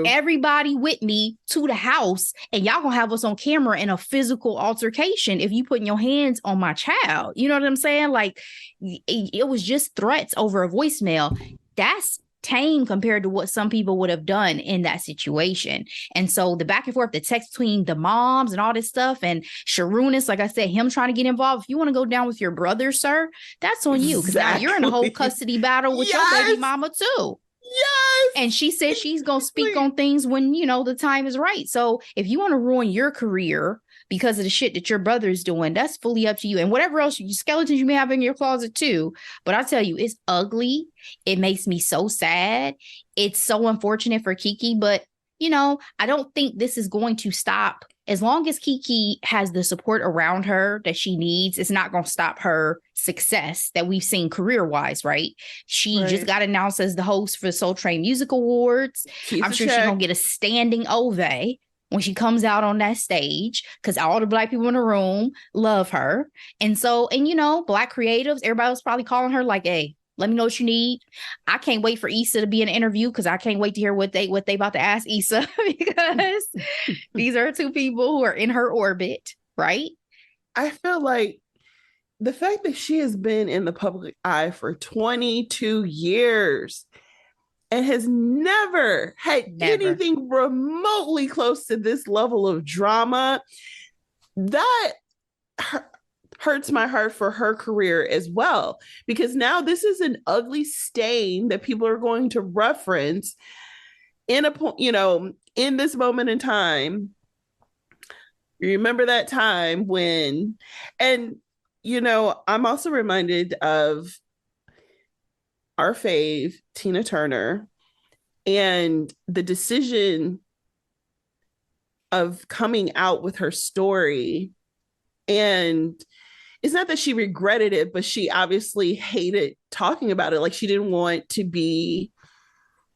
everybody with me to the house, and y'all gonna have us on camera in a physical altercation if you putting your hands on my child. You know what I'm saying? Like, it was just threats over a voicemail. That's tame compared to what some people would have done in that situation. And so the back and forth, the text between the moms and all this stuff, and Sharunas, like I said, him trying to get involved. If you want to go down with your brother, sir, that's on you, because now you're in a whole custody battle with your baby mama too. Yes. And she said she's going to speak on things when, the time is right. So if you want to ruin your career because of the shit that your brother is doing, that's fully up to you. And whatever else skeletons you may have in your closet too. But I tell you, it's ugly. It makes me so sad. It's so unfortunate for Keke, but I don't think this is going to stop. As long as Keke has the support around her that she needs, it's not going to stop her success that we've seen career-wise, right? She just got announced as the host for the Soul Train Music Awards. I'm sure she's going to get a standing ovation when she comes out on that stage, because all the Black people in the room love her. And so, Black creatives, everybody was probably calling her like, hey, let me know what you need. I can't wait for Issa to be in an interview, because I can't wait to hear what they about to ask Issa, because these are two people who are in her orbit, right? I feel like the fact that she has been in the public eye for 22 years and has never had anything remotely close to this level of drama, that hurts my heart for her career as well, because now this is an ugly stain that people are going to reference in in this moment in time. You remember that time when, and I'm also reminded of our fave, Tina Turner, and the decision of coming out with her story. And it's not that she regretted it, but she obviously hated talking about it. Like, she didn't want to be,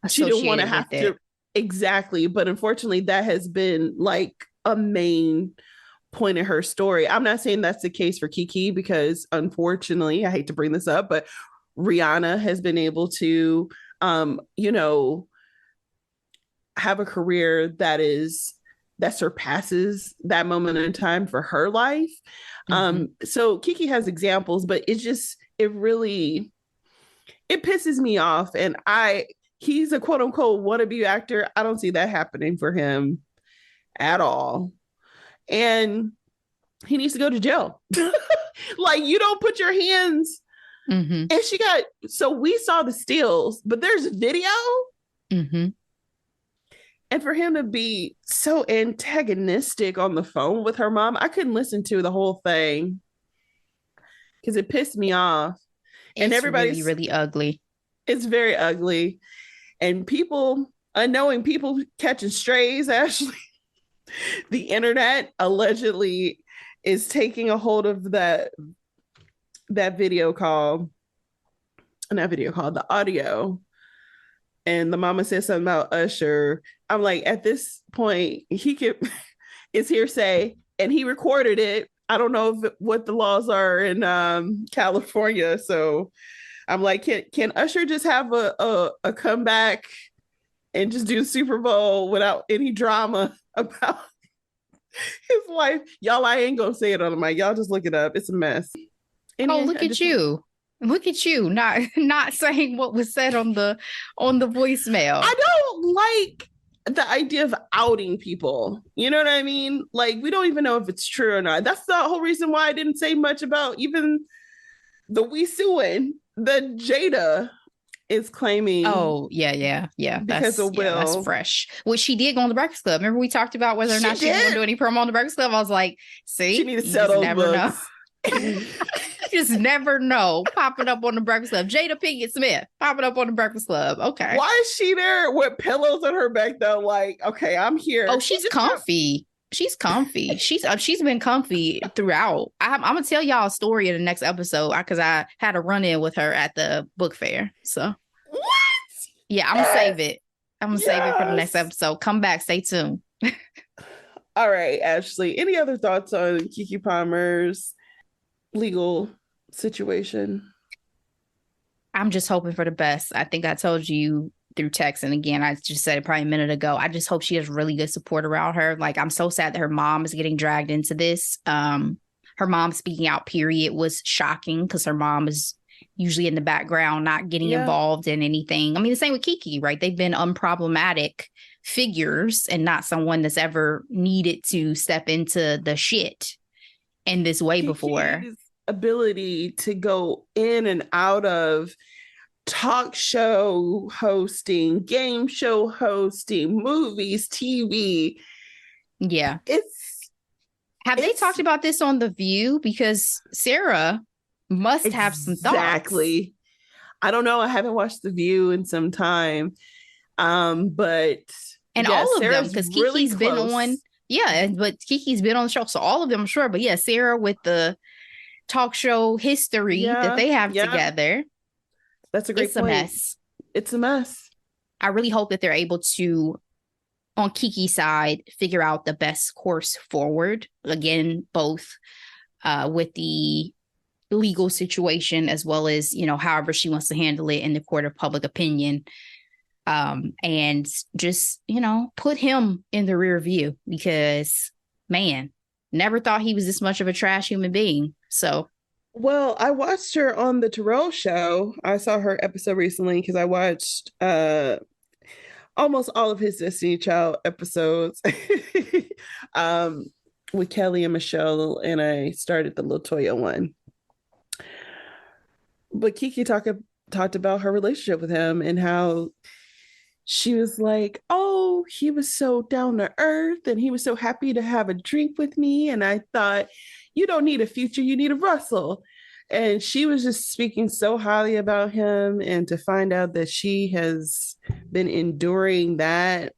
she didn't want to have to. Exactly. But unfortunately, that has been like a main point in her story. I'm not saying that's the case for Keke, because unfortunately, I hate to bring this up, but Rihanna has been able to, have a career that surpasses that moment in time for her life. So Keke has examples, but it pisses me off. And he's a quote unquote wannabe actor. I don't see that happening for him at all. And he needs to go to jail. Like, you don't put your hands. And so we saw the stills, but there's video. And for him to be so antagonistic on the phone with her mom, I couldn't listen to the whole thing because it pissed me off. And everybody's really, really ugly. It's very ugly. And unknowing people catching strays, Ashley. The internet allegedly is taking a hold of the audio. And the mama said something about Usher. I'm like, at this point, it's hearsay, and he recorded it. I don't know what the laws are in California, so I'm like, can Usher just have a comeback and just do Super Bowl without any drama about his life? Y'all, I ain't gonna say it on the mic. Y'all just look it up. It's a mess. Anyway, look at you. Look at you, not saying what was said on the voicemail. I don't like the idea of outing people. You know what I mean? Like, we don't even know if it's true or not. That's the whole reason why I didn't say much about even the we suing that Jada is claiming. Oh, yeah. Because of Will. That's fresh. Which she did go on the Breakfast Club. Remember we talked about whether or not she was going to do any promo on the Breakfast Club? I was like, see, she needs to sell those books. Just never know. Popping up on the Breakfast Club. Jada Pinkett Smith popping up on the Breakfast Club. Okay. Why is she there with pillows on her back though? Like, okay, I'm here. Oh, she's comfy. She's comfy. She's been comfy throughout. I'm gonna tell y'all a story in the next episode because I had a run-in with her at the book fair. So what? Yeah, I'm gonna save it. I'm gonna save it for the next episode. Come back. Stay tuned. All right, Ashley. Any other thoughts on Keke Palmer's legal situation? I'm just hoping for the best. I think I told you through text, and again, I just said it probably a minute ago. I just hope she has really good support around her. Like, I'm so sad that her mom is getting dragged into this. Her mom speaking out, period, was shocking because her mom is usually in the background, not getting involved in anything. I mean, the same with Keke, right? They've been unproblematic figures and not someone that's ever needed to step into the shit in this way before. Ability to go in and out of talk show hosting, game show hosting, movies, TV. Yeah. Have they talked about this on The View? Because Sarah must have some thoughts. Exactly. I don't know. I haven't watched The View in some time. But all of them, because Kiki's been on. Yeah, but Kiki's been on the show. So all of them, I'm sure. But yeah, Sarah with the talk show history that they have together. That's a great point. It's a mess. I really hope that they're able to, on Kiki's side, figure out the best course forward. Again, both with the legal situation as well as, however she wants to handle it in the court of public opinion. And just, put him in the rear view because, man, never thought he was this much of a trash human being. So, well, I watched her on the Terrell show. I saw her episode recently because I watched almost all of his Destiny Child episodes with Kelly and Michelle, and I started the LaToya one. But Keke talked about her relationship with him and how she was like, oh, he was so down to earth and he was so happy to have a drink with me. And I thought, you don't need a Future, you need a Russell. And she was just speaking so highly about him. And to find out that she has been enduring that,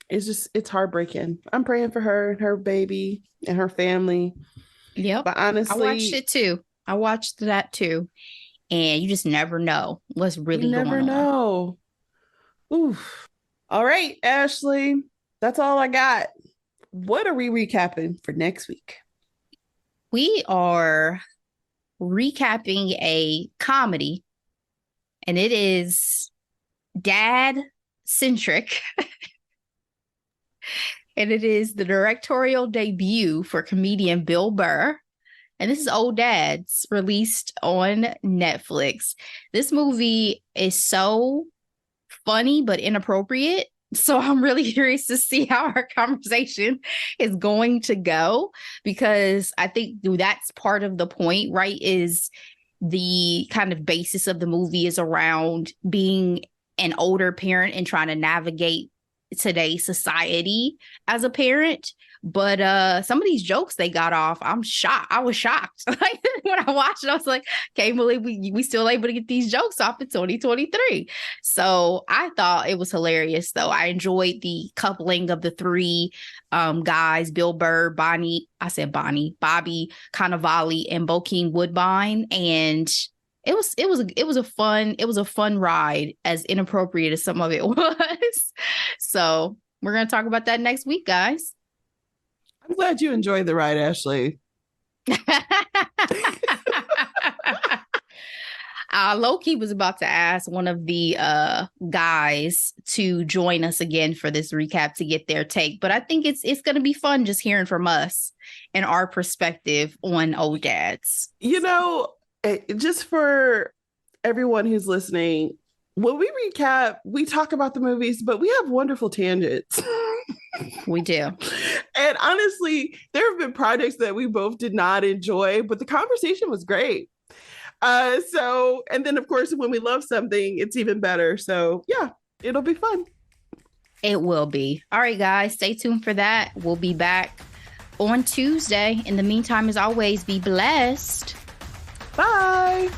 it's heartbreaking. I'm praying for her and her baby and her family. Yeah. But honestly, I watched it too. I watched that too. And you just never know what's really going on. You never know. Oof. All right, Ashley. That's all I got. What are we recapping for next week? We are recapping a comedy, and it is dad-centric. And it is the directorial debut for comedian Bill Burr. And this is Old Dads, released on Netflix. This movie is so funny but inappropriate. So I'm really curious to see how our conversation is going to go, because I think that's part of the point, right? Is the kind of basis of the movie is around being an older parent and trying to navigate today's society as a parent. But some of these jokes they got off, I'm shocked. I was shocked. Like when I watched it, I was like, can't believe we still able to get these jokes off in 2023. So I thought it was hilarious, though. I enjoyed the coupling of the three guys, Bill Burr, Bobby Cannavale, and Bokeem Woodbine. And it was a fun ride, as inappropriate as some of it was. So we're gonna talk about that next week, guys. I'm glad you enjoyed the ride, Ashley. Low-key was about to ask one of the guys to join us again for this recap to get their take, but I think it's going to be fun just hearing from us and our perspective on old dads. You know, just for everyone who's listening, when we recap, we talk about the movies, but we have wonderful tangents. We do. And honestly, there have been projects that we both did not enjoy, but the conversation was great. And then of course, when we love something, it's even better. So yeah, it'll be fun. It will be. All right, guys, stay tuned for that. We'll be back on Tuesday. In the meantime, as always, be blessed. Bye.